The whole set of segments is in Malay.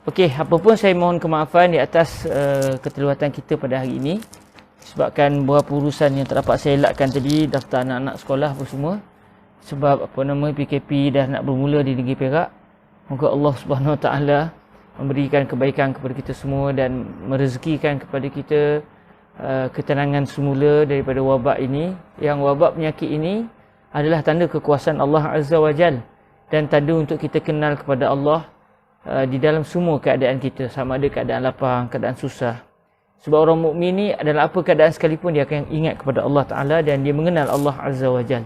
Okey, apa pun saya mohon kemaafan di atas keterlibatan kita pada hari ini. Sebabkan beberapa urusan yang tak dapat saya elakkan tadi, daftar anak-anak sekolah apa semua. Sebab PKP dah nak bermula di negeri Perak. Moga Allah Subhanahu Wa Taala memberikan kebaikan kepada kita semua dan merezekikan kepada kita ketenangan semula daripada wabak ini. Yang wabak penyakit ini adalah tanda kekuasaan Allah Azza wa Jal dan tanda untuk kita kenal kepada Allah di dalam semua keadaan kita, sama ada keadaan lapang, keadaan susah. Sebab orang mukmin ni adalah apa keadaan sekalipun dia akan ingat kepada Allah Ta'ala dan dia mengenal Allah Azza wa Jal.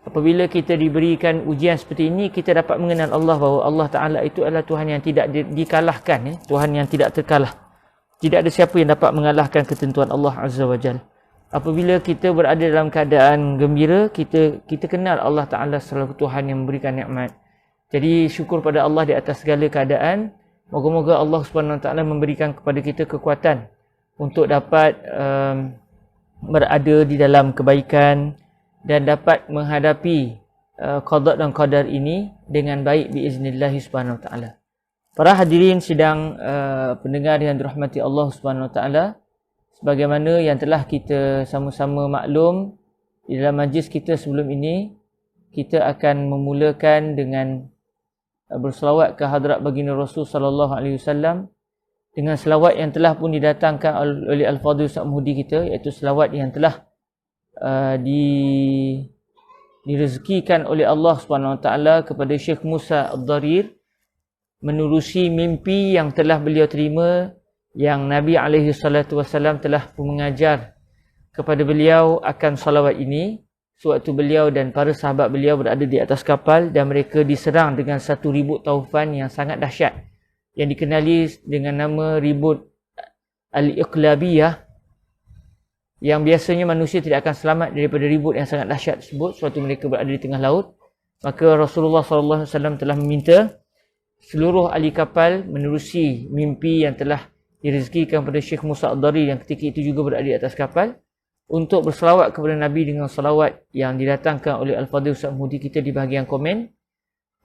Apabila kita diberikan ujian seperti ini, kita dapat mengenal Allah, bahawa Allah Ta'ala itu adalah Tuhan yang tidak dikalahkan, Tuhan yang tidak terkalah. Tidak ada siapa yang dapat mengalahkan ketentuan Allah Azza wa Jal. Apabila kita berada dalam keadaan gembira, kita kenal Allah Ta'ala selaku Tuhan yang memberikan nikmat. Jadi syukur pada Allah di atas segala keadaan. Moga-moga Allah Subhanahu Wa Taala memberikan kepada kita kekuatan untuk dapat berada di dalam kebaikan dan dapat menghadapi qada dan qadar ini dengan baik biiznillah Subhanahu Wa Taala. Para hadirin sidang pendengar yang dirahmati Allah Subhanahu Wa Taala, sebagaimana yang telah kita sama-sama maklum di dalam majlis kita sebelum ini, kita akan memulakan dengan berselawat ke hadrat baginda Rasul sallallahu alaihi wasallam dengan selawat yang telah pun didatangkan oleh Al-Fadhil Ustaz Muhdi kita, iaitu selawat yang telah direzekikan oleh Allah Subhanahu Wa Taala kepada Syekh Musa Ad-Darir menerusi mimpi yang telah beliau terima, yang Nabi alaihi salatu wasallam telah pun mengajar kepada beliau akan salawat ini sewaktu beliau dan para sahabat beliau berada di atas kapal dan mereka diserang dengan satu ribut taufan yang sangat dahsyat yang dikenali dengan nama ribut Al-Iqlabiyah, yang biasanya manusia tidak akan selamat daripada ribut yang sangat dahsyat tersebut sewaktu mereka berada di tengah laut. Maka Rasulullah SAW telah meminta seluruh ahli kapal menerusi mimpi yang telah direzekikan kepada Syekh Musa Ad-Darir yang ketika itu juga berada di atas kapal, untuk berselawat kepada Nabi dengan salawat yang didatangkan oleh Al-Fadhil Ustaz Muhdi kita di bahagian komen.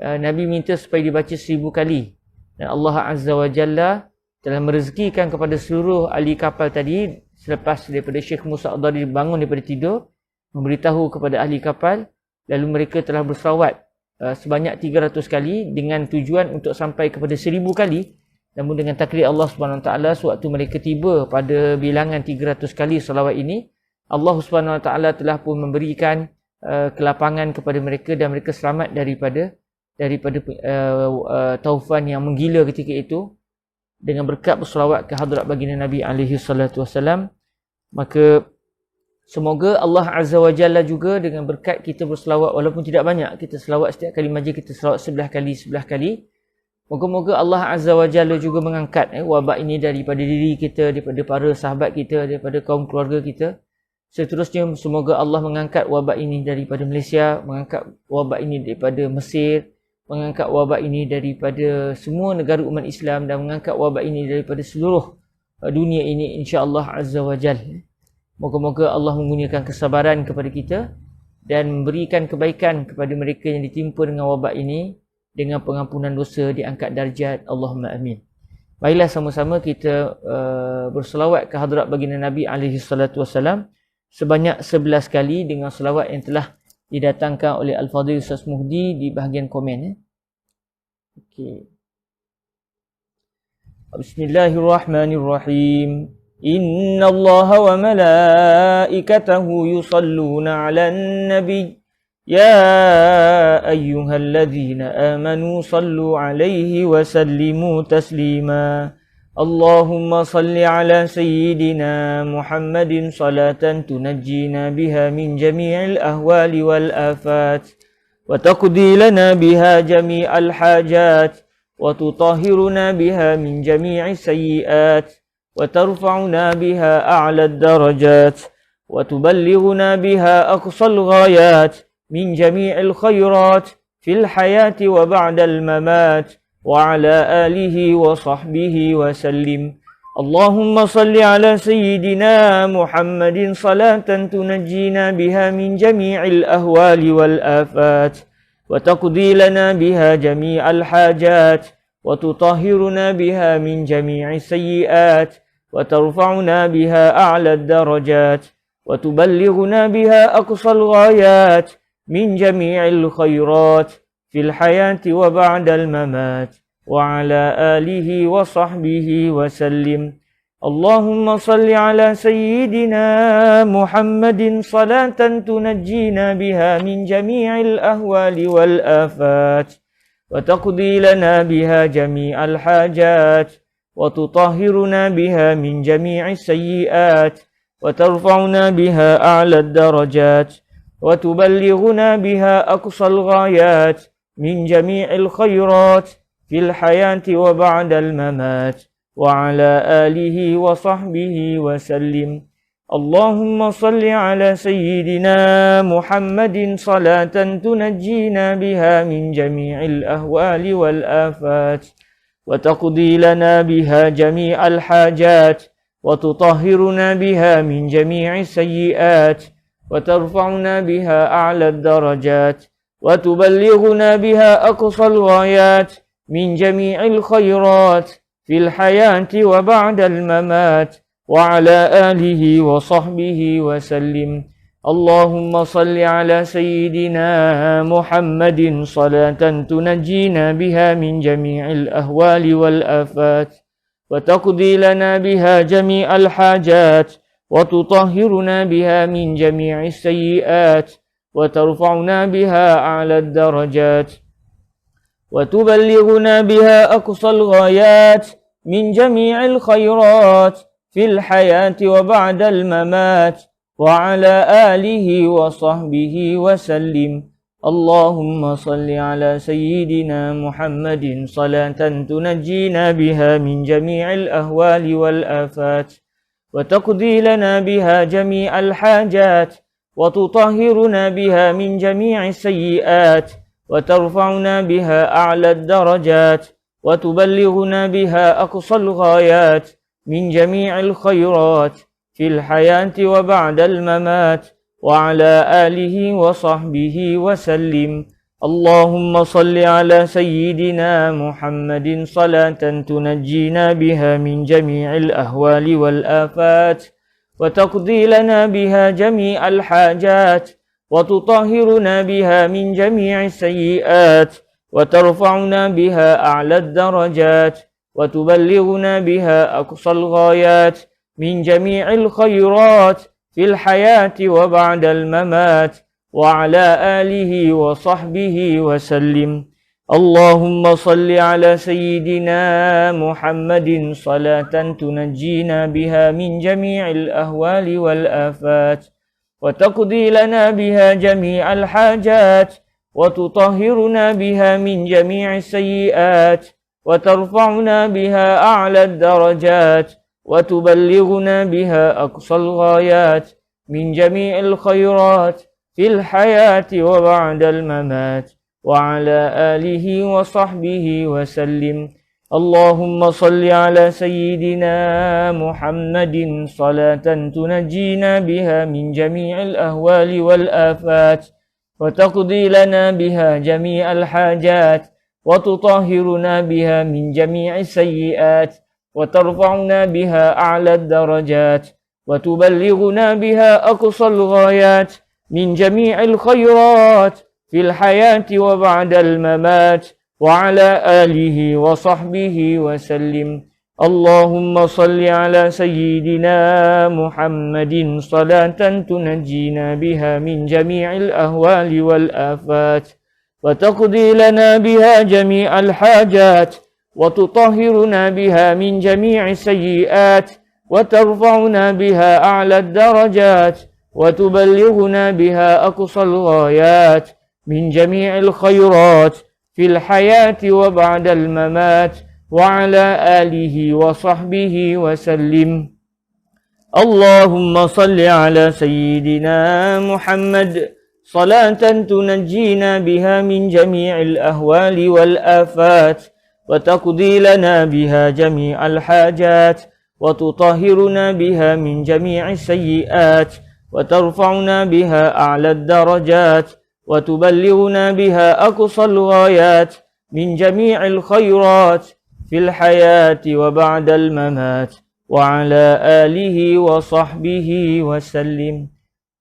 Nabi minta supaya dibaca 1000 kali. Dan Allah Azza wa Jalla telah merezekikan kepada seluruh ahli kapal tadi, selepas daripada Syekh Musa Ad-Darir bangun daripada tidur, memberitahu kepada ahli kapal, lalu mereka telah berselawat sebanyak 300 kali dengan tujuan untuk sampai kepada 1000 kali. Namun dengan takdir Allah Subhanahu Wa Taala, sewaktu mereka tiba pada bilangan 300 kali salawat ini, Allah Subhanahu Wa Taala telah pun memberikan kelapangan kepada mereka dan mereka selamat daripada taufan yang menggila ketika itu, dengan berkat berselawat ke hadrat baginda Nabi alaihi salatu wasallam. Maka semoga Allah Azza wa Jalla juga dengan berkat kita berselawat, walaupun tidak banyak, kita selawat setiap kali majlis kita selawat 11 kali. Moga-moga Allah Azza wa Jalla juga mengangkat wabak ini daripada diri kita, daripada para sahabat kita, daripada kaum keluarga kita. Seterusnya semoga Allah mengangkat wabak ini daripada Malaysia, mengangkat wabak ini daripada Mesir, mengangkat wabak ini daripada semua negara umat Islam dan mengangkat wabak ini daripada seluruh dunia ini, insya-Allah Azza wa Jal. Moga-moga Allah mengurniakan kesabaran kepada kita dan memberikan kebaikan kepada mereka yang ditimpa dengan wabak ini, dengan pengampunan dosa, diangkat darjat. Allahumma amin. Baiklah, sama-sama kita berselawat ke hadrat baginda Nabi alaihi salatu wasallam sebanyak 11 kali dengan selawat yang telah didatangkan oleh Al-Fadhil Ustaz Muhdi di bahagian komen. Okey. Bismillahirrahmanirrahim. Inna Allah wa malaikatahu yusalluna 'alan nabiy. Ya ayyuhalladzina amanu sallu 'alaihi wa sallimu taslima. Allahumma salli ala sayyidina Muhammadin salatan tunajjina biha min jami'il ahwali wal afat wa taqdi lana biha jami'al hajat wa tutahhiruna biha min jami'is sayyi'at wa tarfa'una biha a'la ad-darajat wa tuballighuna biha aqsal ghayat min jami'il khairat fil hayati wa ba'dal mamat وعلى آله وصحبه وسلم. اللهم صل على سيدنا محمد صلاة تنجينا بها من جميع الأهوال والآفات وتقضي لنا بها جميع الحاجات وتطهرنا بها من جميع السيئات وترفعنا بها أعلى الدرجات وتبلغنا بها أقصى الغايات من جميع الخيرات في الحياة وبعد الممات وعلى آله وصحبه وسلم. اللهم صل على سيدنا محمد صلاة تنجينا بها من جميع الأهوال والآفات وتقضي لنا بها جميع الحاجات وتطهرنا بها من جميع السيئات وترفعنا بها أعلى الدرجات وتبلغنا بها أقصى الغايات من جميع الخيرات في الحياة وبعد الممات وعلى آله وصحبه وسلم. اللهم صل على سيدنا محمد صلاة تنجينا بها من جميع الأهوال والآفات وتقضي لنا بها جميع الحاجات وتطهرنا بها من جميع السيئات وترفعنا بها أعلى الدرجات وتبلغنا بها أقصى الغايات من جميع الخيرات في الحياة وبعد الممات وعلى آله وصحبه وسلم. اللهم صل على سيدنا محمد صلاة تنجينا بها من جميع الأهوال والآفات وتقضي لنا بها جميع الحاجات وتطهرنا بها من جميع السيئات وترفعنا بها أعلى الدرجات وتبلغنا بها أقصى الغايات من جميع الخيرات في الحياة وبعد الممات وعلى آله وصحبه وسلم. اللهم صل على سيدنا محمد صلاة تنجينا بها من جميع الأهوال والآفات وتقضي لنا بها جميع الحاجات وتطهرنا بها من جميع السيئات وترفعنا بها أعلى الدرجات وتبلغنا بها أقصى الغايات من جميع الخيرات في الحياة وبعد الممات وعلى آله وصحبه وسلم. اللهم صل على سيدنا محمد صلاة تنجينا بها من جميع الأهوال والآفات وتقضي لنا بها جميع الحاجات وتطهرنا بها من جميع السيئات وترفعنا بها أعلى الدرجات وتبلغنا بها أقصى الغايات من جميع الخيرات في الحياة وبعد الممات وعلى آله وصحبه وسلم. اللهم صل على سيدنا محمد صلاة تنجينا بها من جميع الأهوال والآفات وتقضي لنا بها جميع الحاجات وتطهرنا بها من جميع السيئات وترفعنا بها أعلى الدرجات وتبلغنا بها أقصى الغايات من جميع الخيرات في الحياة وبعد الممات وعلى آله وصحبه وسلم. اللهم صل على سيدنا محمد صلاة تنجينا بها من جميع الأهوال والآفات وتقضي لنا بها جميع الحاجات وتطهرنا بها من جميع السيئات وترفعنا بها أعلى الدرجات وتبلغنا بها أقصى الغايات من جميع الخيرات في الحياة وبعد الممات وعلى آله وصحبه وسلم. اللهم صل على سيدنا محمد صلاة تنجينا بها من جميع الأهوال والآفات وتقضي لنا بها جميع الحاجات وتطهرنا بها من جميع السيئات وترفعنا بها أعلى الدرجات وتبلغنا بها أقصى الغايات من جميع الخيرات في الحياة وبعد الممات وعلى آله وصحبه وسلم. اللهم صل على سيدنا محمد صلاة تنجينا بها من جميع الأهوال والآفات وتقضي لنا بها جميع الحاجات وتطهرنا بها من جميع السيئات وترفعنا بها أعلى الدرجات وتبلغنا بها أقصى الغايات من جميع الخيرات في الحياة وبعد الممات وعلى آله وصحبه وسلم.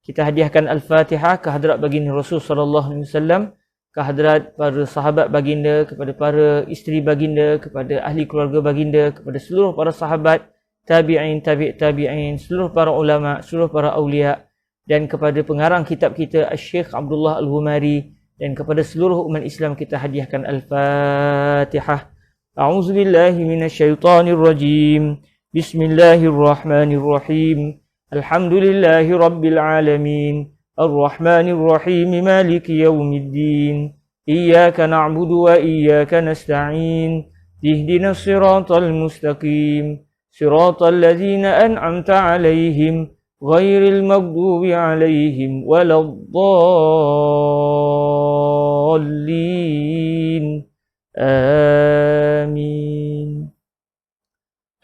Kita hadiahkan Al-Fatihah ke hadrat baginda Rasul sallallahu alaihi wasallam, ke hadrat para sahabat baginda, kepada para isteri baginda, kepada ahli keluarga baginda, kepada seluruh para sahabat, tabi'in, tabi'in, seluruh para ulama, seluruh para awliya, dan kepada pengarang kitab kita Syekh Abdullah Al-Humari, dan kepada seluruh umat Islam kita hadiahkan Al-Fatihah. A'udzubillahi minasyaitonirrajim. Bismillahirrahmanirrahim. Alhamdulillahi rabbil alamin. Ar-Rahmanir Rahim. Maliki yaumiddin. Iyyaka na'budu wa iyyaka nasta'in. Ihdinas siratal mustaqim. Siratal ladzina an'amta 'alaihim ghairil maghdubi 'alaihim waladdallin. Amin.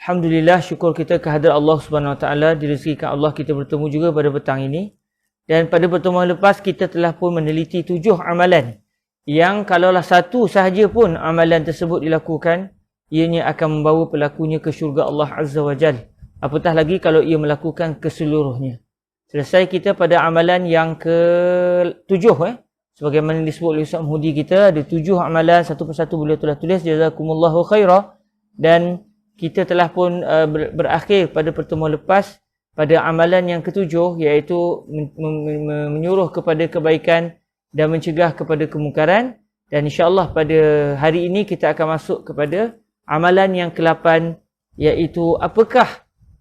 Alhamdulillah, syukur kita kehadrat Allah Subhanahu Wa Taala, direzekikan Allah kita bertemu juga pada petang ini. Dan pada pertemuan lepas kita telah pun meneliti 7 amalan yang kalaulah satu sahaja pun amalan tersebut dilakukan, ianya akan membawa pelakunya ke syurga Allah Azza wa Jal. Apatah lagi kalau ia melakukan keseluruhnya. Selesai kita pada amalan yang ke-7 sebagaimana disebut oleh Ustaz Mahudi kita, ada 7 amalan, satu persatu beliau telah tulis, jazakumullahu khairah. Dan kita telah pun berakhir pada pertemuan lepas pada amalan yang ke-7, iaitu menyuruh kepada kebaikan dan mencegah kepada kemungkaran. Dan insya-Allah pada hari ini kita akan masuk kepada amalan yang ke-8, iaitu apakah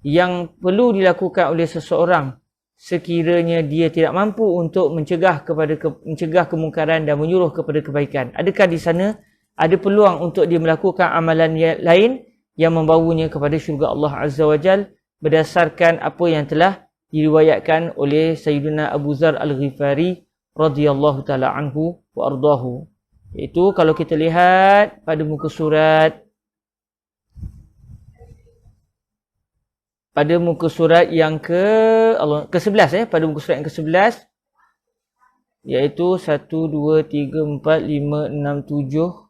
yang perlu dilakukan oleh seseorang sekiranya dia tidak mampu untuk mencegah kemungkaran dan menyuruh kepada kebaikan. Adakah di sana ada peluang untuk dia melakukan amalan yang lain yang membawanya kepada syurga Allah Azza wa Jal, berdasarkan apa yang telah diriwayatkan oleh Sayyidina Abu Dzar Al-Ghifari radhiyallahu taala anhu wa ardahu. Iaitu kalau kita lihat pada muka surat yang ke-11, pada muka surat yang ke-11, iaitu 1 2 3 4 5 6 7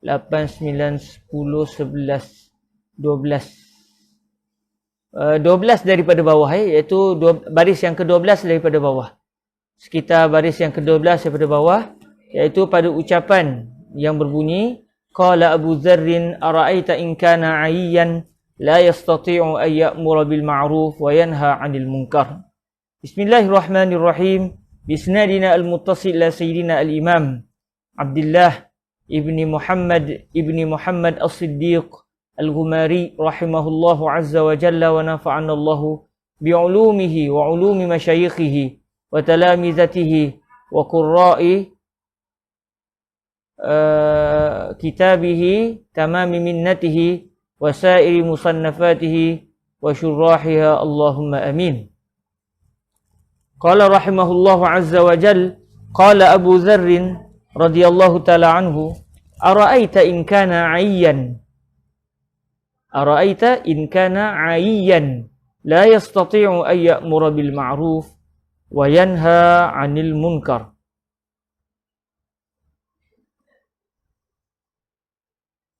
8, 9, 10, 11, 12. 12 daripada bawah, iaitu baris yang ke-12 daripada bawah. Sekitar baris yang ke-12 daripada bawah, iaitu pada ucapan yang berbunyi, Qala Abu Dzarrin ara'aita in kana 'ayyan la yastati'u an ya'mura bil ma'ruf wa yanha 'anil munkar. Bismillahirrahmanirrahim. Bisnadina al-muttasil la sayyidina al-imam Abdullah ibni Muhammad As-Siddiq Al-Ghumari rahimahullahu azza wa jalla wa nafa'ana Allahu bi'ulumihi wa ulumi masyayikhihi wa talamizatihi wa qurra'i kitabihi tamami minnatihi wa sairi musannafatihi wa syurrahiha Allahumma amin. Qala rahimahullahu azza wa jalla, qala Abu Dzarrin radhiyallahu ta'ala anhu, ara'aita in kana 'ayyan la yastati'u an ya'mura bil ma'ruf wa yanha 'anil munkar.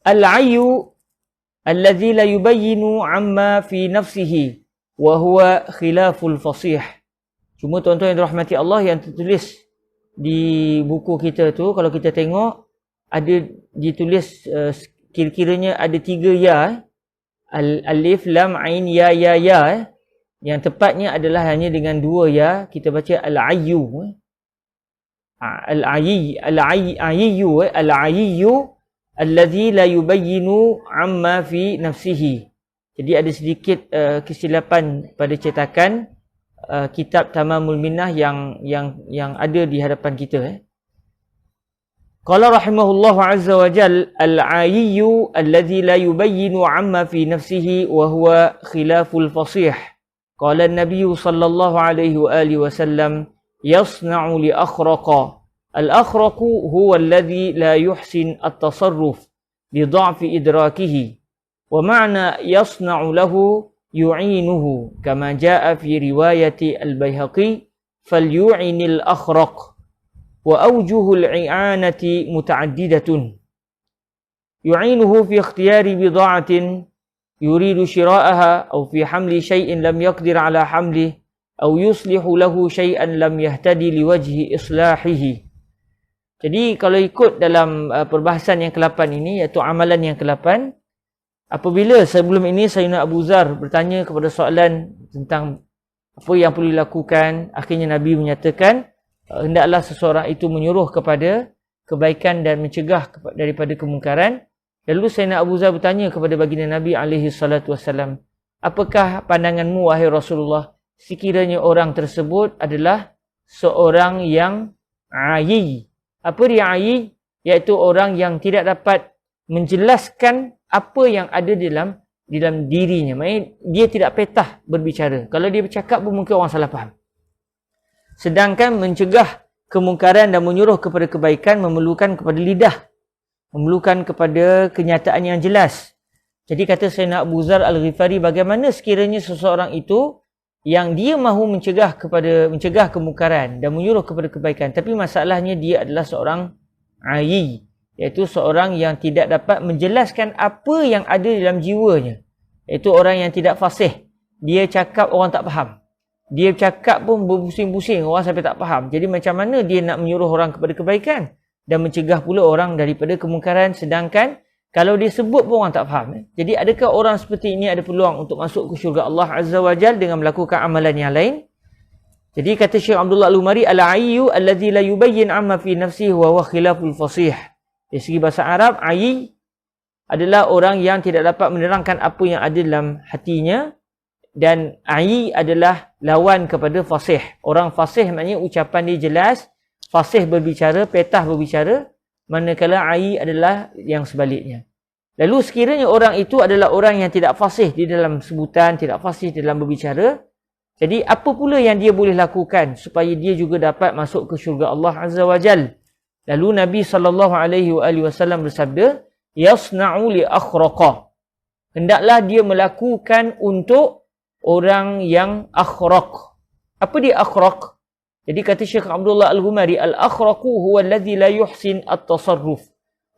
Al-'ayyu alladhi la yubayyinu 'amma fi nafsihi wa huwa khilaful fasih. Cuma tuan-tuan yang dirahmati Allah, yang tertulis di buku kita tu, kalau kita tengok ada ditulis kira-kiranya ada 3 ya, alif lam ain ya ya ya. Yang tepatnya adalah hanya dengan 2 ya, kita baca al-ayyu. Al-ayyu alladhi la yubayyinu amma fi nafsihi. Jadi ada sedikit kesilapan pada cetakan kitab Tamamul Minnah yang ada di hadapan kita. Qala rahimahullahu azza wa jal, al-ayyu alladhi la yubayyinu amma fi nafsihi wa huwa khilaful fasih. Qala an-nabiy sallallahu alaihi wa alihi wasallam, yasna'u li akhraqa. Al-akhraqu huwa alladhi la yuhsin at-tasarruf li dha'fi idrakihi. Wa ma'na yasna'u lahu yu'inuhu kama jaa fi riwayati al-Baihaqi falyu'inil akhraq. wa awjuhul i'anati muta'addidatun. Yu'inuhu fi ikhtiyari bida'atin yuridu shira'aha aw fi hamli syai'in lam yaqdir ala hamlih aw yuslihu lahu syai'an lam yahtadi liwajhi islahihi. Jadi kalau ikut dalam perbahasan yang ke-8 ini, iaitu amalan yang ke-8, apabila sebelum ini Sayyidina Abu Zar bertanya kepada soalan tentang apa yang perlu dilakukan, akhirnya Nabi menyatakan hendaklah seseorang itu menyuruh kepada kebaikan dan mencegah daripada kemungkaran. Lalu Sayyidina Abu Zar bertanya kepada baginda Nabi SAW, apakah pandanganmu wahai Rasulullah, sekiranya orang tersebut adalah seorang yang ayyi. Apa dia ayyi? Iaitu orang yang tidak dapat menjelaskan apa yang ada dalam dirinya. Maksudnya dia tidak petah berbicara. Kalau dia bercakap pun mungkin orang salah faham. Sedangkan mencegah kemungkaran dan menyuruh kepada kebaikan memerlukan kepada lidah, memerlukan kepada kenyataan yang jelas. Jadi kata Sayyidina Abu Zar Al-Ghifari, bagaimana sekiranya seseorang itu yang dia mahu mencegah kemungkaran dan menyuruh kepada kebaikan, tapi masalahnya dia adalah seorang ayyi, iaitu seorang yang tidak dapat menjelaskan apa yang ada dalam jiwanya, iaitu orang yang tidak fasih. Dia cakap orang tak faham, dia cakap pun berpusing-pusing, orang sampai tak faham. Jadi macam mana dia nak menyuruh orang kepada kebaikan dan mencegah pula orang daripada kemungkaran, sedangkan kalau dia sebut pun orang tak faham. Jadi adakah orang seperti ini ada peluang untuk masuk ke syurga Allah Azza wa Jal dengan melakukan amalan yang lain? Jadi kata Syekh Abdullah Al-Umari, al-ayyu alladhi la yubayyin amma fi nafsihi wa huwa khilaful fasih. Dari segi bahasa Arab, ayyi adalah orang yang tidak dapat menerangkan apa yang ada dalam hatinya, dan ayyi adalah lawan kepada fasih. Orang fasih maknanya ucapan dia jelas, fasih berbicara, petah berbicara, manakala ayyi adalah yang sebaliknya. Lalu sekiranya orang itu adalah orang yang tidak fasih di dalam sebutan, tidak fasih dalam berbicara, jadi apa pula yang dia boleh lakukan supaya dia juga dapat masuk ke syurga Allah Azza wa Jal? Lalu Nabi SAW bersabda, yasna'u li akhraqa. Hendaklah dia melakukan untuk orang yang akhraq. Apa dia akhraq? Jadi kata Syekh Abdullah Al-Ghumari, al-akhraqu huwa alladhi la yuhsin at-tasarruf.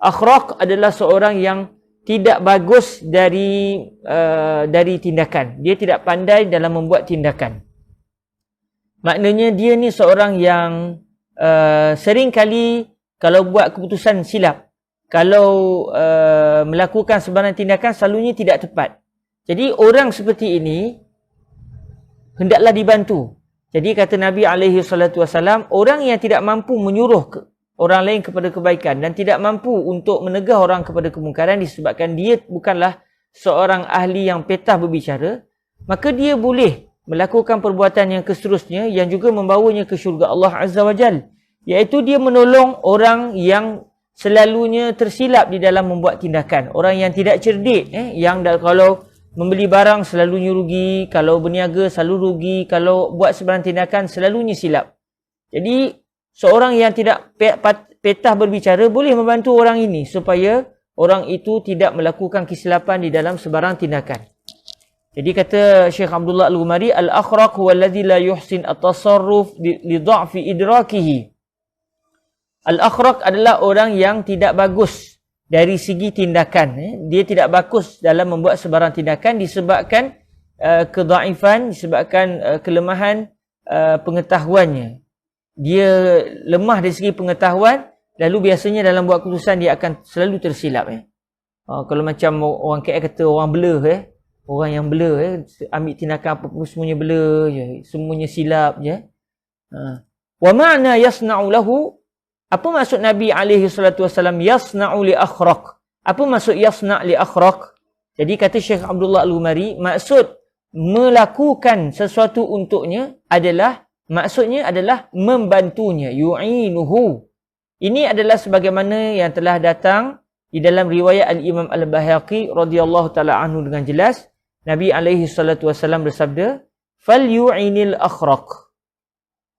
Akhraq adalah seorang yang tidak bagus dari tindakan. Dia tidak pandai dalam membuat tindakan. Maknanya dia ni seorang yang sering kali kalau buat keputusan silap. Kalau melakukan sebarang tindakan selalunya tidak tepat. Jadi orang seperti ini hendaklah dibantu. Jadi kata Nabi SAW, orang yang tidak mampu menyuruh orang lain kepada kebaikan dan tidak mampu untuk menegah orang kepada kemungkaran disebabkan dia bukanlah seorang ahli yang petah berbicara, maka dia boleh melakukan perbuatan yang seterusnya yang juga membawanya ke syurga Allah Azza wa Jal, iaitu dia menolong orang yang selalunya tersilap di dalam membuat tindakan, orang yang tidak cerdik, yang kalau membeli barang selalunya rugi, kalau berniaga selalu rugi, kalau buat sebarang tindakan selalunya silap. Jadi seorang yang tidak petah berbicara boleh membantu orang ini supaya orang itu tidak melakukan kesilapan di dalam sebarang tindakan. Jadi kata Syekh Abdullah Al-Ghumari, al-akhraq huwa alladhi la yuhsin at-tasarruf li dha'fi idrakihi. Al-akhraq adalah orang yang tidak bagus dari segi tindakan. Dia tidak bagus dalam membuat sebarang tindakan disebabkan kedhaifan, disebabkan kelemahan pengetahuannya. Dia lemah dari segi pengetahuan, lalu biasanya dalam buat keputusan dia akan selalu tersilap. Kalau macam orang KL kata orang blur, orang yang blur, ambil tindakan apa pun semuanya blur je, semuanya silap je. Wa ma'na yasna'u lahu, apa maksud Nabi SAW yasna'u li akhraq? Apa maksud yasna' li akhraq? Jadi kata Syekh Abdullah Al-Ghumari, maksud melakukan sesuatu untuknya adalah, maksudnya adalah membantunya, yu'inuhu. Ini adalah sebagaimana yang telah datang di dalam riwayat Al-Imam Al-Baihaqi radhiyallahu ta'ala anhu dengan jelas. Nabi SAW bersabda, fal yu'inil akhraq.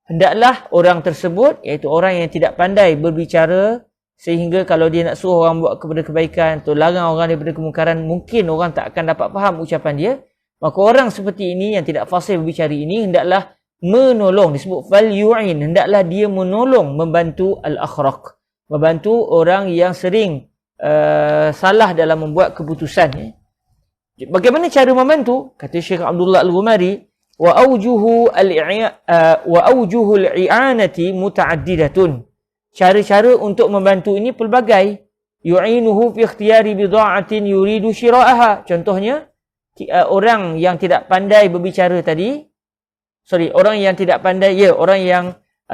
Hendaklah orang tersebut, iaitu orang yang tidak pandai berbicara, sehingga kalau dia nak suruh orang buat kepada kebaikan atau larang orang daripada kemungkaran, mungkin orang tak akan dapat faham ucapan dia. Maka orang seperti ini yang tidak fasih berbicara ini hendaklah menolong, disebut falyu'in, hendaklah dia menolong, membantu al-akhraq, membantu orang yang sering salah dalam membuat keputusan. Bagaimana cara membantu? Kata Syekh Abdullah Al-Ghumari, wa awjuhul i'anati muta'addidatun. Cara-cara untuk membantu ini pelbagai. Yu'inuhu fi ikhtiyari bida'atin yuridu syira'aha. Contohnya, orang yang tidak pandai berbicara tadi, orang yang tidak pandai, orang yang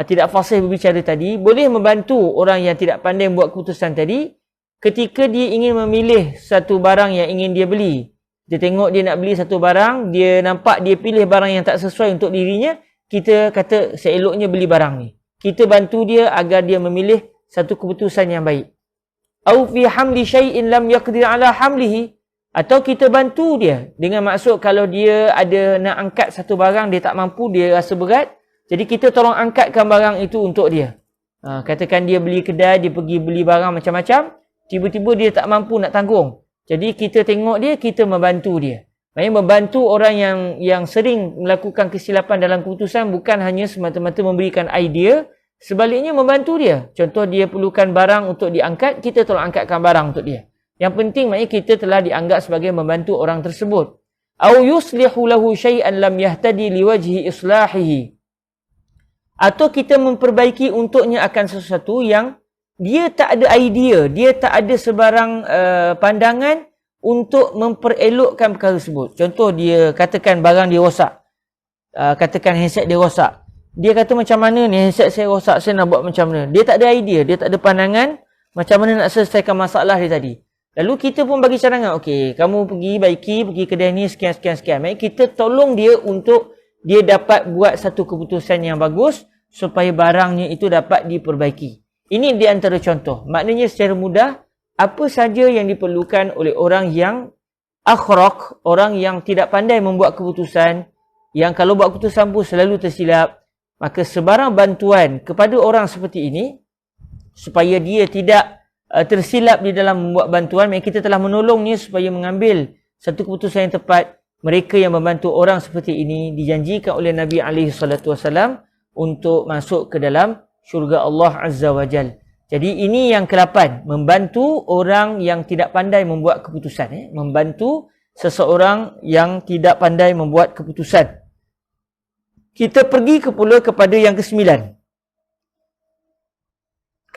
tidak fasih berbicara tadi, boleh membantu orang yang tidak pandai membuat keputusan tadi ketika dia ingin memilih satu barang yang ingin dia beli. Dia tengok dia nak beli satu barang, dia nampak dia pilih barang yang tak sesuai untuk dirinya, kita kata seeloknya beli barang ni. Kita bantu dia agar dia memilih satu keputusan yang baik. Au fi hamli syai'in lam yaqdir ala hamlihi, atau kita bantu dia dengan maksud kalau dia ada nak angkat satu barang dia tak mampu, dia rasa berat, jadi kita tolong angkatkan barang itu untuk dia. Katakan dia beli kedai, dia pergi beli barang macam-macam, tiba-tiba dia tak mampu nak tanggung. Jadi kita tengok dia, kita membantu dia. Maksudnya membantu orang yang sering melakukan kesilapan dalam keputusan bukan hanya semata-mata memberikan idea, sebaliknya membantu dia. Contoh dia perlukan barang untuk diangkat, kita tolong angkatkan barang untuk dia. Yang penting maknanya kita telah dianggap sebagai membantu orang tersebut. Au yuslihu lahu syai'an lam yahtadi liwajhi islahihi. Atau kita memperbaiki untuknya akan sesuatu yang dia tak ada idea, dia tak ada sebarang pandangan untuk memperelokkan perkara tersebut. Contoh dia katakan barang dia rosak. Katakan handset dia rosak. Dia kata macam mana ni handset saya rosak, saya nak buat macam mana. Dia tak ada idea, dia tak ada pandangan macam mana nak selesaikan masalah dia tadi. Lalu kita pun bagi cadangan, okey, kamu pergi kedai ni sekian. Maksudnya kita tolong dia untuk dia dapat buat satu keputusan yang bagus supaya barangnya itu dapat diperbaiki. Ini di antara contoh. Maknanya secara mudah, apa saja yang diperlukan oleh orang yang akhraq, orang yang tidak pandai membuat keputusan, yang kalau buat keputusan pun selalu tersilap, maka sebarang bantuan kepada orang seperti ini, supaya dia tidak tersilap di dalam membuat bantuan, kita telah menolongnya supaya mengambil satu keputusan yang tepat. Mereka yang membantu orang seperti ini dijanjikan oleh Nabi SAW untuk masuk ke dalam syurga Allah Azza wa Jal. Jadi ini yang ke-8, membantu orang yang tidak pandai membuat keputusan. Membantu seseorang yang tidak pandai membuat keputusan. Kita pergi pula kepada yang ke-9.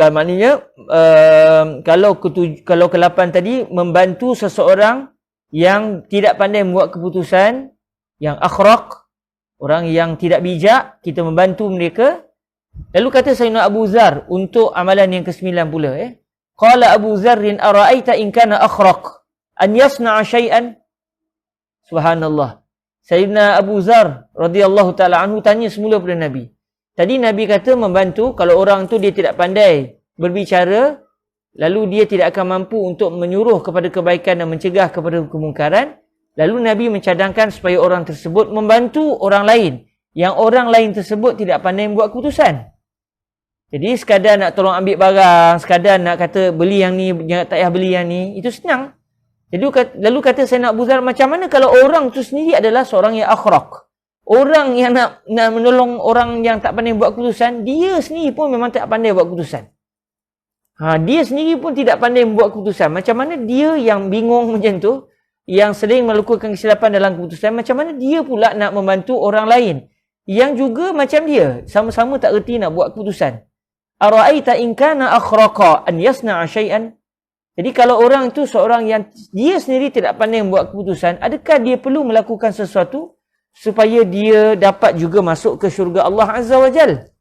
Maknanya kalau ke-8 tadi, membantu seseorang yang tidak pandai membuat keputusan, yang akhraq, orang yang tidak bijak, kita membantu mereka. Lalu kata Sayyidina Abu Zar untuk amalan yang ke-9 pula. Qala Abu Zarrin ara'aita in kana akhraq an yasna'a syai'an. Subhanallah. Sayyidina Abu Zar radhiyallahu ta'ala anhu tanya semula kepada Nabi. Tadi Nabi kata membantu kalau orang tu dia tidak pandai berbicara, lalu dia tidak akan mampu untuk menyuruh kepada kebaikan dan mencegah kepada kemungkaran. Lalu Nabi mencadangkan supaya orang tersebut membantu orang lain, yang orang lain tersebut tidak pandai membuat keputusan. Jadi sekadar nak tolong ambil barang, sekadar nak kata beli yang ni, jangan tak payah beli yang ni, itu senang. Jadi lalu kata Sayyidina Abu Zar, macam mana kalau orang tu sendiri adalah seorang yang akhraq? Orang yang nak menolong orang yang tak pandai buat keputusan, dia sendiri pun memang tak pandai buat keputusan. Dia sendiri pun tidak pandai membuat keputusan. Macam mana dia yang bingung macam tu, yang sering melakukan kesilapan dalam keputusan, macam mana dia pula nak membantu orang lain yang juga macam dia, sama-sama tak erti nak buat keputusan. Ara'aita in kana akhraqa an yasna'a syai'an. Jadi kalau orang itu seorang yang dia sendiri tidak pandai membuat keputusan, adakah dia perlu melakukan sesuatu supaya dia dapat juga masuk ke syurga Allah Azza wa Jal?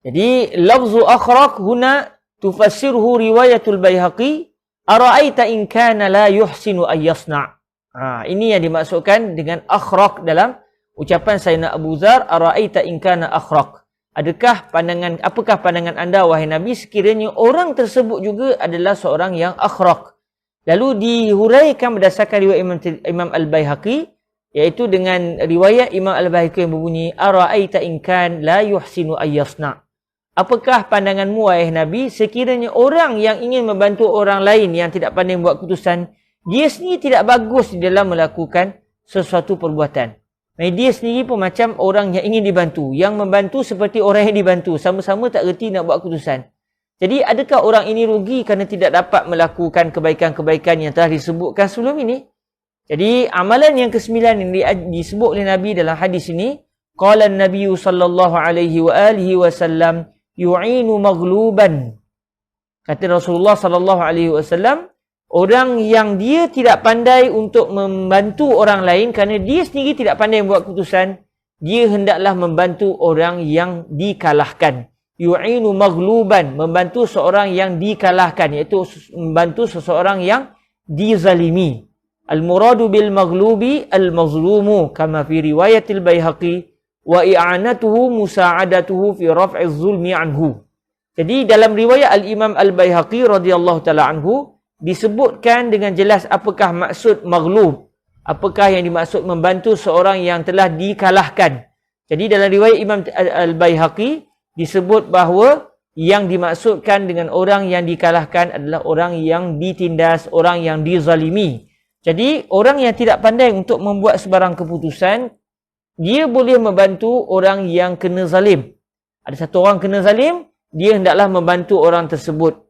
Jadi lafzu akhraq huna tufassirhu riwayatul Baihaqi, ara'aita in kana la yuhsinu ay yasna'. Ini yang dimaksudkan dengan akhraq dalam ucapan Sayyidina Abu Zar, ara'aita in kana akhraq. Apakah pandangan anda wahai Nabi sekiranya orang tersebut juga adalah seorang yang akhraq? Lalu dihuraikan berdasarkan riwayat Imam Al-Baihaqi, iaitu dengan riwayat Imam Al-Baihaqi yang berbunyi ara'aita in kan la yuhsinu ay yasna'. Apakah pandanganmu wahai Nabi sekiranya orang yang ingin membantu orang lain yang tidak pandai membuat keputusan, dia sendiri tidak bagus di dalam melakukan sesuatu perbuatan. Dia sendiri pun macam orang yang ingin dibantu. Yang membantu seperti orang yang dibantu. Sama-sama tak reti nak buat keputusan. Jadi adakah orang ini rugi kerana tidak dapat melakukan kebaikan-kebaikan yang telah disebutkan sebelum ini? Jadi amalan yang ke-9 yang disebut oleh Nabi dalam hadis ini, qala an-nabiy sallallahu alaihi wa alihi wasallam yu'inu maghluban. Kata Rasulullah sallallahu alaihi wasallam, orang yang dia tidak pandai untuk membantu orang lain kerana dia sendiri tidak pandai membuat keputusan, dia hendaklah membantu orang yang dikalahkan. Yu'inu maghluban, membantu seorang yang dikalahkan, iaitu membantu seseorang yang dizalimi. Al-muradu bil maghlubi al-mazlumu kama fi riwayatil Baihaqi wa i'anatuhu musa'adatuhu fi raf'iz zulmi anhu. Jadi dalam riwayat Al-Imam Al-Baihaqi radhiyallahu taala anhu disebutkan dengan jelas apakah maksud maghlub, apakah yang dimaksud membantu seorang yang telah dikalahkan. Jadi dalam riwayat Imam Al-Baihaqi disebut bahawa yang dimaksudkan dengan orang yang dikalahkan adalah orang yang ditindas, orang yang dizalimi. Jadi orang yang tidak pandai untuk membuat sebarang keputusan, dia boleh membantu orang yang kena zalim. Ada satu orang kena zalim, dia hendaklah membantu orang tersebut.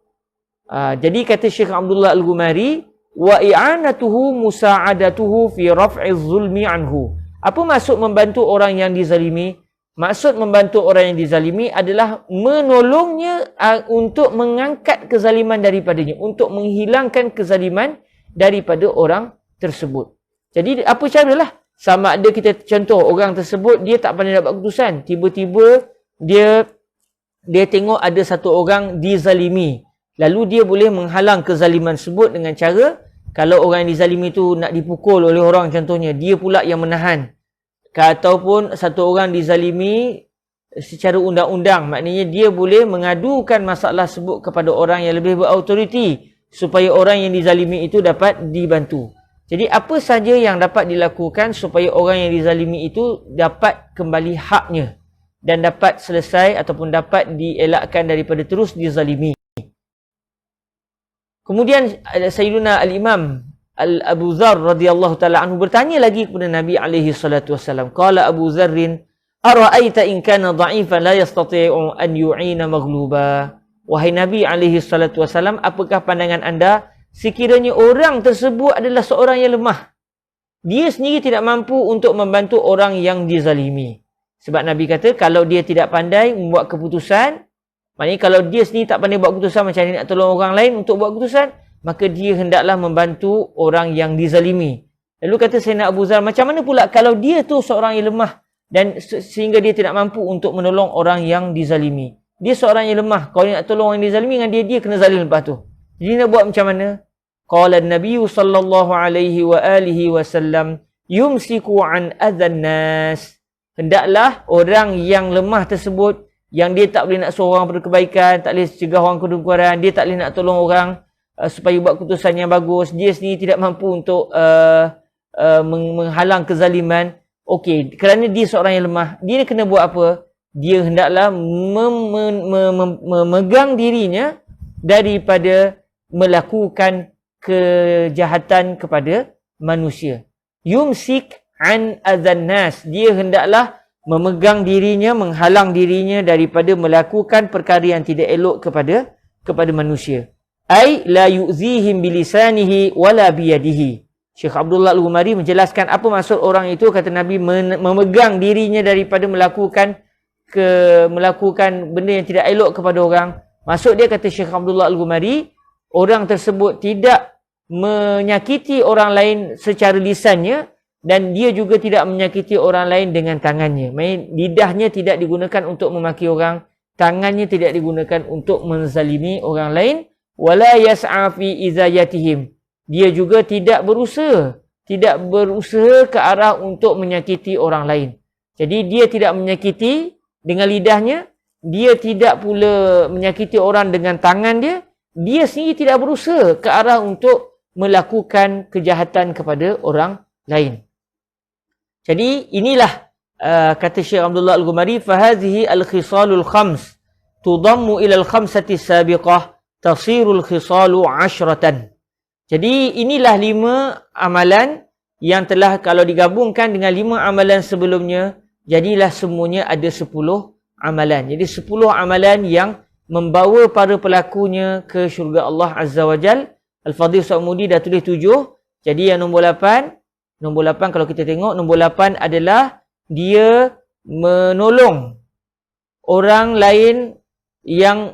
Jadi kata Syekh Abdullah Al-Ghumari, wa i'anatuhu musa'adatuhu fi raf'iz zulmi anhu. Apa maksud membantu orang yang dizalimi? Maksud membantu orang yang dizalimi adalah menolongnya untuk mengangkat kezaliman daripadanya, untuk menghilangkan kezaliman daripada orang tersebut. Jadi apa caralah? Sama ada kita contoh orang tersebut dia tak pandai nak buat keputusan, tiba-tiba dia tengok ada satu orang dizalimi. Lalu dia boleh menghalang kezaliman tersebut dengan cara, kalau orang yang dizalimi tu nak dipukul oleh orang contohnya, dia pula yang menahan. Ataupun satu orang dizalimi secara undang-undang, maknanya dia boleh mengadukan masalah tersebut kepada orang yang lebih berautoriti supaya orang yang dizalimi itu dapat dibantu. Jadi apa saja yang dapat dilakukan supaya orang yang dizalimi itu dapat kembali haknya dan dapat selesai ataupun dapat dielakkan daripada terus dizalimi. Kemudian Sayyiduna Al-Imam Abu Dzar radhiyallahu taala anhu bertanya lagi kepada Nabi alaihi salatu wasallam. Qala Abu Dzarrin, "Ara'aita in kana dha'ifan la yastati'u an yu'ina maghluba?" Wahai Nabi alaihi salatu wasallam, apakah pandangan anda sekiranya orang tersebut adalah seorang yang lemah? Dia sendiri tidak mampu untuk membantu orang yang dizalimi. Sebab Nabi kata kalau dia tidak pandai membuat keputusan, maknanya kalau dia sendiri tak pandai buat keputusan, macam mana nak tolong orang lain untuk buat keputusan, maka dia hendaklah membantu orang yang dizalimi. Lalu kata Sayyidina Abu Dzar, macam mana pula kalau dia tu seorang yang lemah dan sehingga dia tidak mampu untuk menolong orang yang dizalimi. Dia seorang yang lemah, kalau nak tolong orang yang dizalimi dengan dia kena zalim lepas tu. Jadi nak buat macam mana? Qala an-nabiy sallallahu alaihi wa alihi wasallam yumsiku an adzan nas. Hendaklah orang yang lemah tersebut, yang dia tak boleh nak suruh orang berkebaikan, tak boleh cegah orang kedengkuran, dia tak boleh nak tolong orang supaya buat keputusan yang bagus, dia sendiri tidak mampu untuk menghalang kezaliman. Okey, kerana dia seorang yang lemah, dia kena buat apa? Dia hendaklah memegang dirinya daripada melakukan kejahatan kepada manusia. Yumsik an adzan nas, dia hendaklah memegang dirinya, menghalang dirinya daripada melakukan perkara yang tidak elok kepada manusia. Ai la yu'zihim bilisanihi wala biyadihi. Syekh Abdullah Al-Ghumari menjelaskan apa maksud orang itu. Kata Nabi, memegang dirinya daripada melakukan benda yang tidak elok kepada orang. Maksud dia, kata Syekh Abdullah Al-Ghumari, orang tersebut tidak menyakiti orang lain secara lisannya dan dia juga tidak menyakiti orang lain dengan tangannya. Maksudnya lidahnya tidak digunakan untuk memaki orang, tangannya tidak digunakan untuk menzalimi orang lain. Wala yas'a fi izayatihim. Dia juga tidak berusaha ke arah untuk menyakiti orang lain. Jadi dia tidak menyakiti dengan lidahnya, dia tidak pula menyakiti orang dengan tangan dia, dia sendiri tidak berusaha ke arah untuk melakukan kejahatan kepada orang lain. Jadi inilah kata Syekh Abdullah Al-Ghumari, fahadhihi al-khisalul khams tudammu ila al-khamsati sabiqah tasirul khisalu 'ashratan. Jadi inilah 5 amalan yang telah kalau digabungkan dengan 5 amalan sebelumnya, jadilah semuanya ada 10 amalan. Jadi 10 amalan yang membawa para pelakunya ke syurga Allah Azza wa Jal. Al-Fadhil Sa'mudi dah tulis 7. Jadi yang nombor 8 kalau kita tengok, nombor 8 adalah dia menolong orang lain yang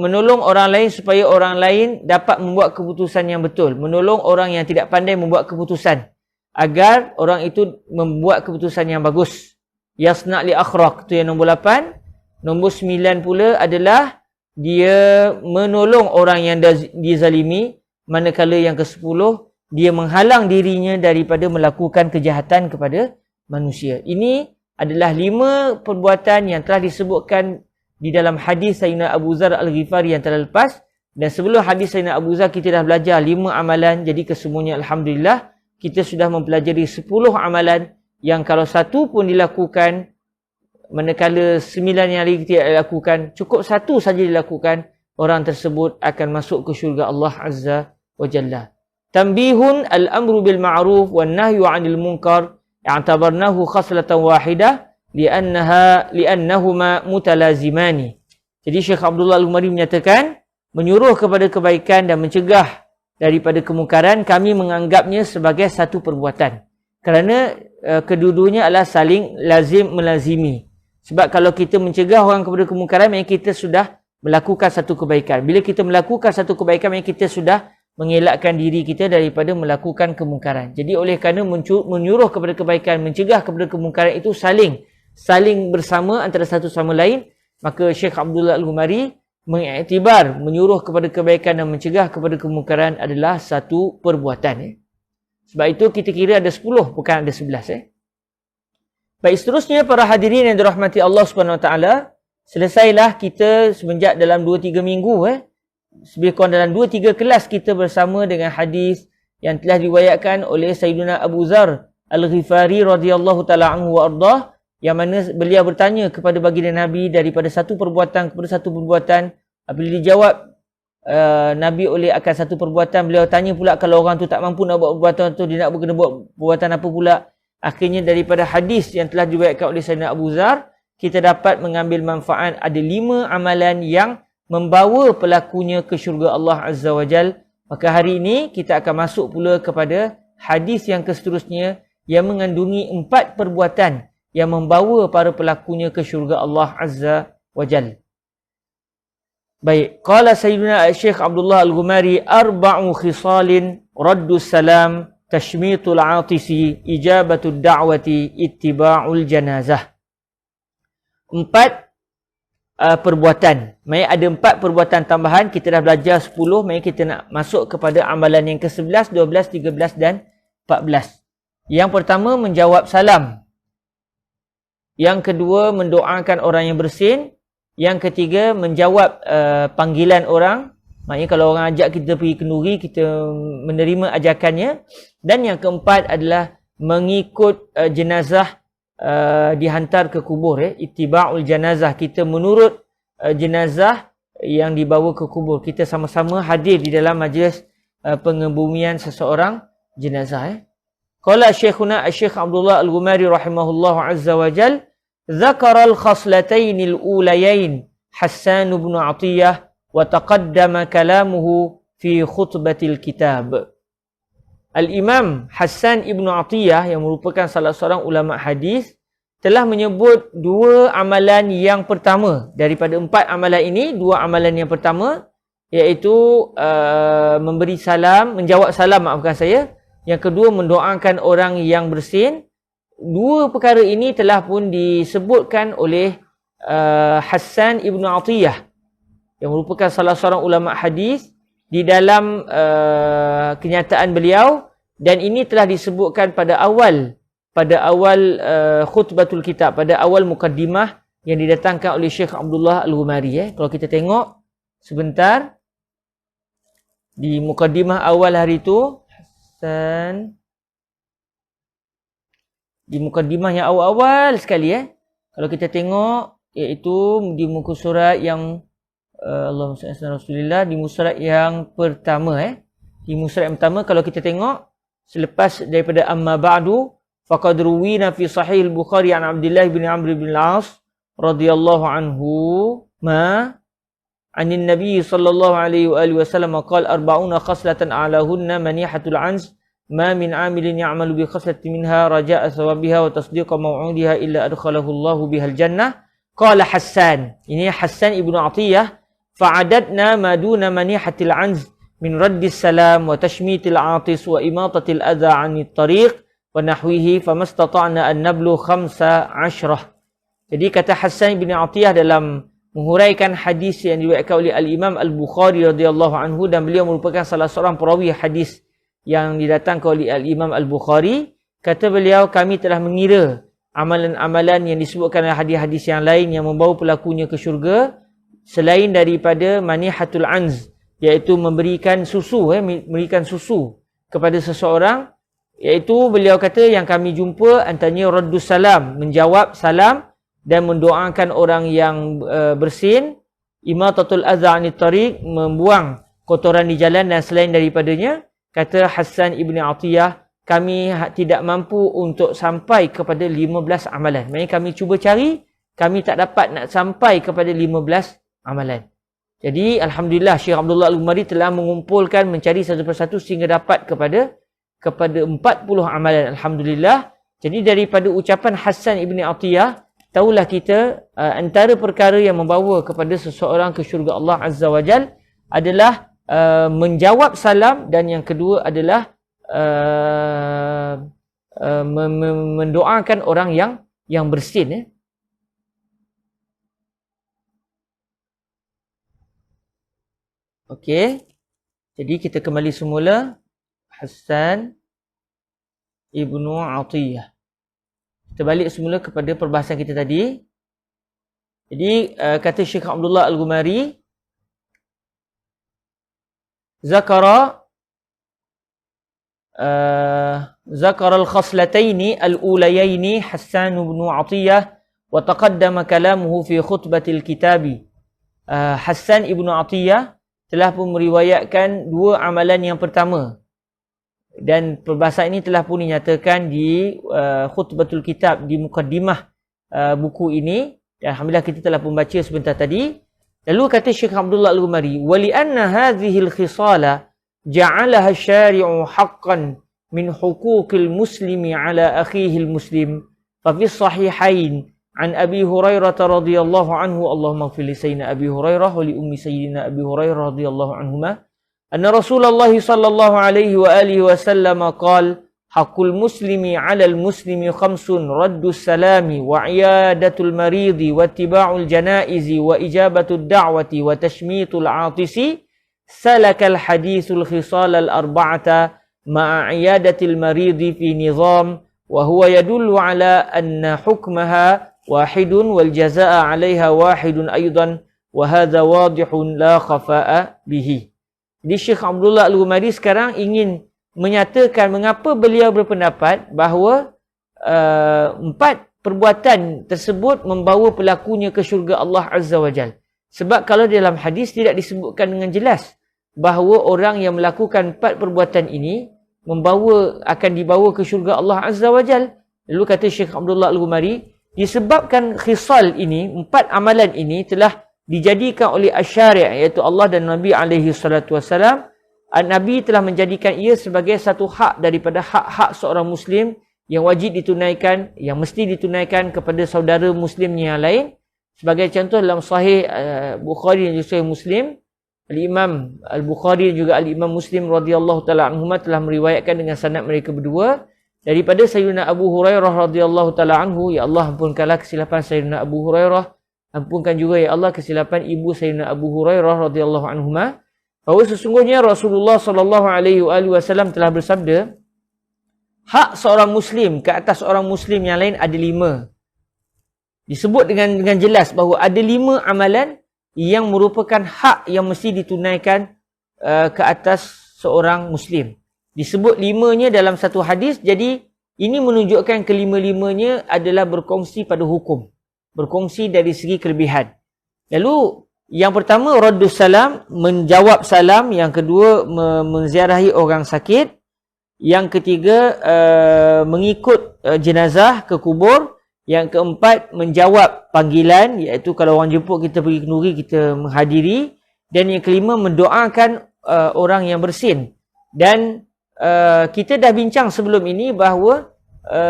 menolong orang lain supaya orang lain dapat membuat keputusan yang betul. Menolong orang yang tidak pandai membuat keputusan agar orang itu membuat keputusan yang bagus. Yasna' li akhraq, itu yang nombor 8. Nombor 9 pula adalah dia menolong orang yang dizalimi, manakala yang ke-10 dia menghalang dirinya daripada melakukan kejahatan kepada manusia. Ini adalah 5 perbuatan yang telah disebutkan di dalam hadis Sayyidina Abu Zar Al-Ghifari yang telah lepas. Dan sebelum hadis Sayyidina Abu Zar, kita dah belajar 5 amalan. Jadi kesemuanya Alhamdulillah, kita sudah mempelajari 10 amalan yang kalau satu pun dilakukan, manakala 9 yang lain tidak dilakukan, cukup satu saja dilakukan, orang tersebut akan masuk ke syurga Allah Azza wa Jalla. Tanbihun al-amru bil ma'ruf wan nahyu 'anil munkar i'tabarnahu khaslatan wahidah li'annahuma mutalazimani. Jadi Syekh Abdullah Al-Ghumari menyatakan, menyuruh kepada kebaikan dan mencegah daripada kemungkaran, kami menganggapnya sebagai satu perbuatan. Kerana kedua-duanya adalah saling lazim melazimi. Sebab kalau kita mencegah orang kepada kemungkaran, maka kita sudah melakukan satu kebaikan. Bila kita melakukan satu kebaikan, maka kita sudah mengelakkan diri kita daripada melakukan kemungkaran. Jadi oleh kerana menyuruh kepada kebaikan, mencegah kepada kemungkaran itu saling bersama antara satu sama lain, maka Syekh Abdullah Al-Ghumari mengiktibar menyuruh kepada kebaikan dan mencegah kepada kemungkaran adalah satu perbuatan. Sebab itu kita kira ada 10, bukan ada 11. Baik, seterusnya para hadirin yang dirahmati Allah Subhanahu Wa Taala, selesailah kita semenjak dalam 2-3 minggu lebih kurang dalam 2-3 kelas kita bersama dengan hadis yang telah diriwayatkan oleh Sayyidina Abu Zar Al-Ghifari radhiyallahu taala anhu wa ardah, yang mana beliau bertanya kepada baginda Nabi daripada satu perbuatan kepada satu perbuatan. Apabila dijawab Nabi oleh akan satu perbuatan, beliau tanya pula kalau orang tu tak mampu nak buat perbuatan tu, dia nak kena buat perbuatan apa pula. Akhirnya daripada hadis yang telah diriwayatkan oleh Sayyidina Abu Zar, kita dapat mengambil manfaat ada 5 amalan yang membawa pelakunya ke syurga Allah Azza wa Jal. Maka hari ini kita akan masuk pula kepada hadis yang seterusnya yang mengandungi 4 perbuatan yang membawa para pelakunya ke syurga Allah Azza wa Jal. Baik, qala Sayyidina Syekh Abdullah Al-Ghumari, arba'u khisalin raddus salam tashmitul atisi ijabatud da'wati ittiba'ul janazah. 4 perbuatan. Maksudnya ada 4 perbuatan tambahan. Kita dah belajar 10. Maksudnya kita nak masuk kepada amalan yang ke-11, 12, 13 dan 14. Yang pertama, menjawab salam. Yang kedua, mendoakan orang yang bersin. Yang ketiga, menjawab panggilan orang. Maksudnya kalau orang ajak kita pergi kenduri, kita menerima ajakannya. Dan yang keempat adalah mengikut jenazah dihantar ke kubur. Ittiba'ul janazah, kita menurut jenazah yang dibawa ke kubur. Kita sama-sama hadir di dalam majlis pengebumian seseorang jenazah. Qala Syekhuna Syekh Abdullah Al-Ghumari rahimahullahu azza wa jal, dzakara al-khaslatayn al-ulayain Hassan bin Atiyah wa taqaddama kalamuhu fi khutbatil kitab. Al-Imam Hassan ibn Atiyah yang merupakan salah seorang ulama hadis telah menyebut 2 amalan yang pertama. Daripada 4 amalan ini, 2 amalan yang pertama iaitu memberi salam, menjawab salam, maafkan saya. Yang kedua, mendoakan orang yang bersin. 2 perkara ini telah pun disebutkan oleh Hassan ibn Atiyah yang merupakan salah seorang ulama hadis di dalam kenyataan beliau, dan ini telah disebutkan pada awal khutbatul kitab, pada awal mukaddimah yang didatangkan oleh Syekh Abdullah Al-Ghumari. Kalau kita tengok sebentar di mukaddimah awal hari itu, dan di mukaddimah yang awal-awal sekali kalau kita tengok, iaitu di muka surat yang Allahumma salli ala Rasulillah, di muka surat yang pertama di muka surat yang pertama, kalau kita tengok selepas daripada amma ba'du, faqad ruwina fi sahih al-Bukhari an Abdullah bin Amr bin al-As radhiyallahu anhu ma anin Nabi sallallahu alaihi wa alihi wasallam qala 40 khaslatan a'lahunna manihatul anz ma min 'amilin ya'malu bi khaslatin minha raja'a thawabiha wa tasdiqa maw'udiha illa adkhalahu Allahu bihal jannah. Qala Hassan, ini Hassan ibnu Atiyah, fa'adadna ma duna manihatil anz min raddis salam wa tashmitil atis wa imatatil adha 'anit tariq wa nahwihi famastata'na an nablu 15. Jadi kata Hassan ibnu Atiyah dalam menghuraikan hadis yang diriwayatkan oleh Al-Imam Al-Bukhari radhiyallahu anhu, dan beliau merupakan salah seorang perawi hadis yang didatangkan oleh Al-Imam Al-Bukhari. Kata beliau, kami telah mengira amalan-amalan yang disebutkan dalam hadis-hadis yang lain yang membawa pelakunya ke syurga selain daripada manihatul anz, iaitu memberikan susu kepada seseorang, iaitu beliau kata yang kami jumpa antaranya raddus salam, menjawab salam dan mendoakan orang yang bersin, imatatul adza anit tariq, membuang kotoran di jalan dan selain daripadanya. Kata Hassan ibn Atiyah, kami tidak mampu untuk sampai kepada 15 amalan. Maksudnya kami cuba cari, kami tak dapat nak sampai kepada 15 amalan. Jadi Alhamdulillah Syekh Abdullah Al-Ghumari telah mengumpulkan, mencari satu persatu sehingga dapat kepada 40 amalan. Alhamdulillah. Jadi daripada ucapan Hassan ibn Atiyah, tahulah kita antara perkara yang membawa kepada seseorang ke syurga Allah Azza wa Jal adalah menjawab salam, dan yang kedua adalah mendoakan orang yang bersin. Okey. Jadi kita kembali semula. Hassan ibnu Atiyah. Kita balik semula kepada perbahasan kita tadi. Jadi kata Syekh Abdullah Al-Ghumari, zakara al-khaslataini al-ulayaini Hassan ibn Atiyah wa taqaddama kalamuhu fi khutbatil kitabi. Hassan ibn Atiyah telah pun meriwayatkan dua amalan yang pertama, dan perbahasan ini telah pun dinyatakan di khutbatul kitab, di mukaddimah buku ini, dan alhamdulillah kita telah pun baca sebentar tadi. Lalu kata Syekh Abdullah Al-Ghumari, wa li anna hadhihi al-khisala ja'alaha asy-syari'u haqqan min huquqil muslimi ala akhihi al-muslim, fa fi sahihain an Abi Hurairah radhiyallahu anhu, Allahumma ighfir li sayyidina Abi Hurairah wa li ummi sayyidina Abi Hurairah radhiyallahu anhuma, anna Rasulullah sallallahu alaihi wa alihi wasallam qala haqqul muslimi 'alal muslimi khamsun raddus salami wa 'iyadatul maridi wa ittiba'ul janaizi wa ijabatud da'wati wa tashmitul 'atisi, salakal hadithul khisalal arba'ata ma'a 'iyadatil maridi fi nizam wa huwa yadullu 'ala anna hukmaha wahidun wal jazaa'a 'alaiha wahidun aidan wa hadha wadihun la khafa'a bihi. Jadi Syekh Abdullah Al-Ghumari sekarang ingin menyatakan mengapa beliau berpendapat bahawa 4 perbuatan tersebut membawa pelakunya ke syurga Allah Azza wa Jal. Sebab kalau dalam hadis tidak disebutkan dengan jelas bahawa orang yang melakukan 4 perbuatan ini akan dibawa ke syurga Allah Azza wa Jal. Lalu kata Syekh Abdullah Al-Ghumari, disebabkan khisal ini, 4 amalan ini telah dijadikan oleh asy-syari', iaitu Allah dan Nabi alaihi salatu wasalam. Nabi telah menjadikan ia sebagai satu hak daripada hak-hak seorang Muslim yang wajib ditunaikan, yang mesti ditunaikan kepada saudara Muslimnya yang lain. Sebagai contoh dalam Sahih Bukhari dan Sahih Muslim, Al-Imam Al-Bukhari dan juga Al-Imam Muslim radhiyallahu ta'ala anhuma telah meriwayatkan dengan sanad mereka berdua daripada Sayyidina Abu Hurairah radhiyallahu ta'ala anhu, ya Allah ampunkanlah kesilapan Sayyidina Abu Hurairah, ampunkan juga ya Allah kesilapan ibu Sayyidina Abu Hurairah radhiyallahu anhuma, bahawa sesungguhnya Rasulullah sallallahu alaihi wasallam telah bersabda, hak seorang Muslim ke atas orang Muslim yang lain ada 5. Disebut dengan jelas bahawa ada 5 amalan yang merupakan hak yang mesti ditunaikan ke atas seorang Muslim. Disebut 5-nya dalam satu hadis, jadi ini menunjukkan kelima-limanya adalah berkongsi pada hukum, berkongsi dari segi kelebihan. Lalu yang pertama raddus salam, menjawab salam. Yang kedua menziarahi orang sakit. Yang ketiga, mengikut jenazah ke kubur. Yang keempat, menjawab panggilan, iaitu kalau orang jemput kita pergi kenduri, kita menghadiri. Dan yang kelima, mendoakan orang yang bersin. Dan kita dah bincang sebelum ini bahawa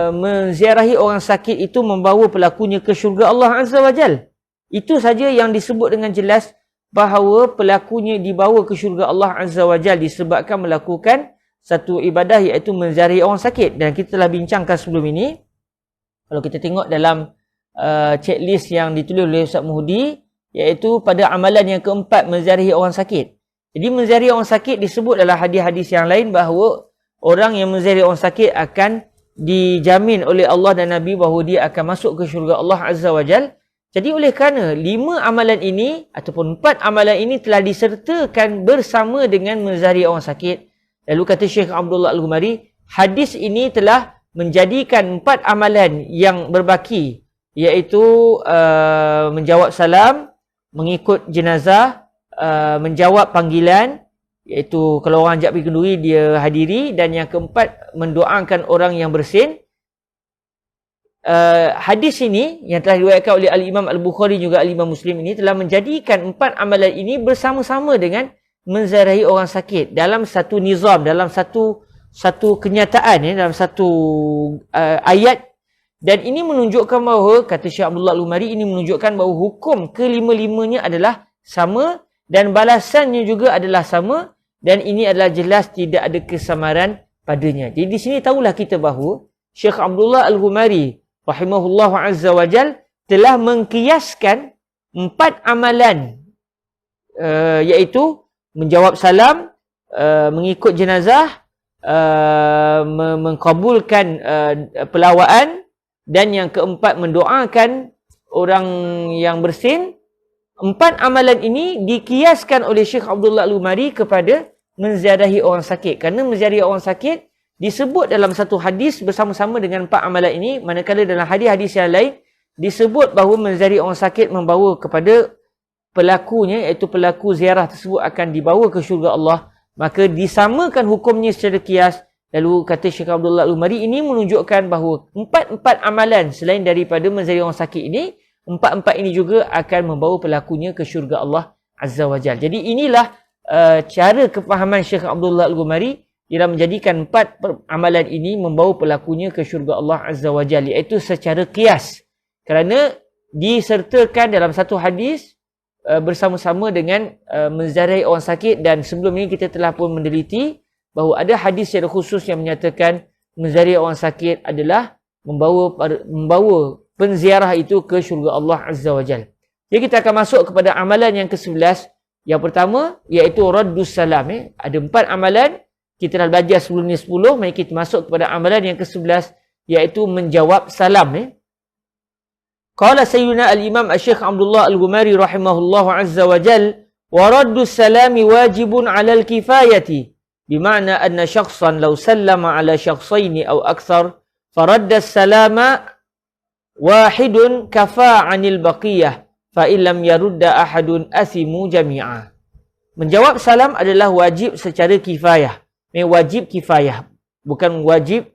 menziarahi orang sakit itu membawa pelakunya ke syurga Allah Azza wa Jal. Itu saja yang disebut dengan jelas bahawa pelakunya dibawa ke syurga Allah Azza wa Jal disebabkan melakukan satu ibadah, iaitu menziarahi orang sakit. Dan kita telah bincangkan sebelum ini. Kalau kita tengok dalam checklist yang ditulis oleh Ustaz Muhdi, iaitu pada amalan yang keempat, menziarahi orang sakit. Jadi menziarahi orang sakit disebut dalam hadis-hadis yang lain bahawa orang yang menziarahi orang sakit akan dijamin oleh Allah dan Nabi bahawa dia akan masuk ke syurga Allah Azza wa Jal. Jadi oleh kerana 5 amalan ini ataupun 4 amalan ini telah disertakan bersama dengan menziarahi orang sakit. Lalu kata Syekh Abdullah Al-Ghumari, hadis ini telah menjadikan 4 amalan yang berbaki, iaitu menjawab salam, mengikut jenazah, menjawab panggilan, iaitu kalau orang ajak pergi kenduri dia hadiri, dan yang keempat, mendoakan orang yang bersin. Hadis ini yang telah diriwayatkan oleh Al-Imam Al-Bukhari juga Al-Imam Muslim ini telah menjadikan 4 amalan ini bersama-sama dengan menziarahi orang sakit dalam satu nizam, dalam satu kenyataan, dalam satu ayat. Dan ini menunjukkan bahawa, kata Syekh Abdullah Al-Umari, ini menunjukkan bahawa hukum kelima-limanya adalah sama dan balasannya juga adalah sama, dan ini adalah jelas tidak ada kesamaran padanya. Jadi di sini tahulah kita bahawa Syekh Abdullah Al-Ghumari rahimahullah azza wa jal telah mengkiaskan 4 amalan, iaitu menjawab salam, mengikut jenazah, mengkabulkan pelawaan, dan yang keempat, mendoakan orang yang bersin. 4 amalan ini dikiaskan oleh Syekh Abdullah Al-Ghumari kepada menziarahi orang sakit. Kerana menziarahi orang sakit disebut dalam satu hadis bersama-sama dengan 4 amalan ini, manakala dalam hadis-hadis yang lain disebut bahawa menziarahi orang sakit membawa kepada pelakunya, iaitu pelaku ziarah tersebut akan dibawa ke syurga Allah. Maka disamakan hukumnya secara kias. Lalu kata Syekh Abdullah Al-Ghumari, ini menunjukkan bahawa 4 amalan selain daripada menziarahi orang sakit ini, 4 ini juga akan membawa pelakunya ke syurga Allah Azza wa Jal. Jadi inilah cara kefahaman Syekh Abdullah Al-Ghumari dalam menjadikan 4 amalan ini membawa pelakunya ke syurga Allah Azza wa Jal, iaitu secara kias. Kerana disertakan dalam satu hadis bersama-sama dengan menziarahi orang sakit. Dan sebelum ini kita telah pun meneliti bahawa ada hadis secara khusus yang menyatakan menziarahi orang sakit adalah membawa penziarah itu ke syurga Allah Azza wa Jal. Jadi kita akan masuk kepada amalan yang ke-11. Yang pertama, iaitu raddus salam. Ada 4 amalan. Kita dah belajar sebelum ni 10. Mari kita masuk kepada amalan yang ke-11, iaitu menjawab salam. Qala Sayyidina Al-Imam Al-Syekh Abdullah Al-Ghumari rahimahullahu Azza wa Jal, wa raddus salami wajibun ala al-kifayati, bima'na anna syakhsan law sallama ala syakhsaini aw akthar, faradda salama wahidun kafa 'anil baqiyah, fa illam yarudda ahadun asimu jami'a. Menjawab salam adalah wajib secara kifayah. Wajib kifayah. Bukan menjadi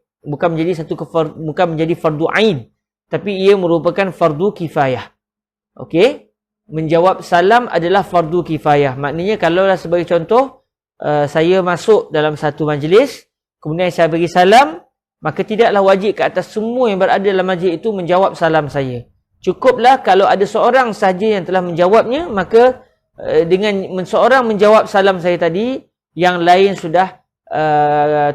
bukan menjadi fardu ain, tapi ia merupakan fardu kifayah. Okey? Menjawab salam adalah fardu kifayah. Maknanya kalaulah sebagai contoh, saya masuk dalam satu majlis, kemudian saya bagi salam, maka tidaklah wajib ke atas semua yang berada dalam majlis itu menjawab salam saya. Cukuplah kalau ada seorang sahaja yang telah menjawabnya, maka dengan seorang menjawab salam saya tadi, yang lain sudah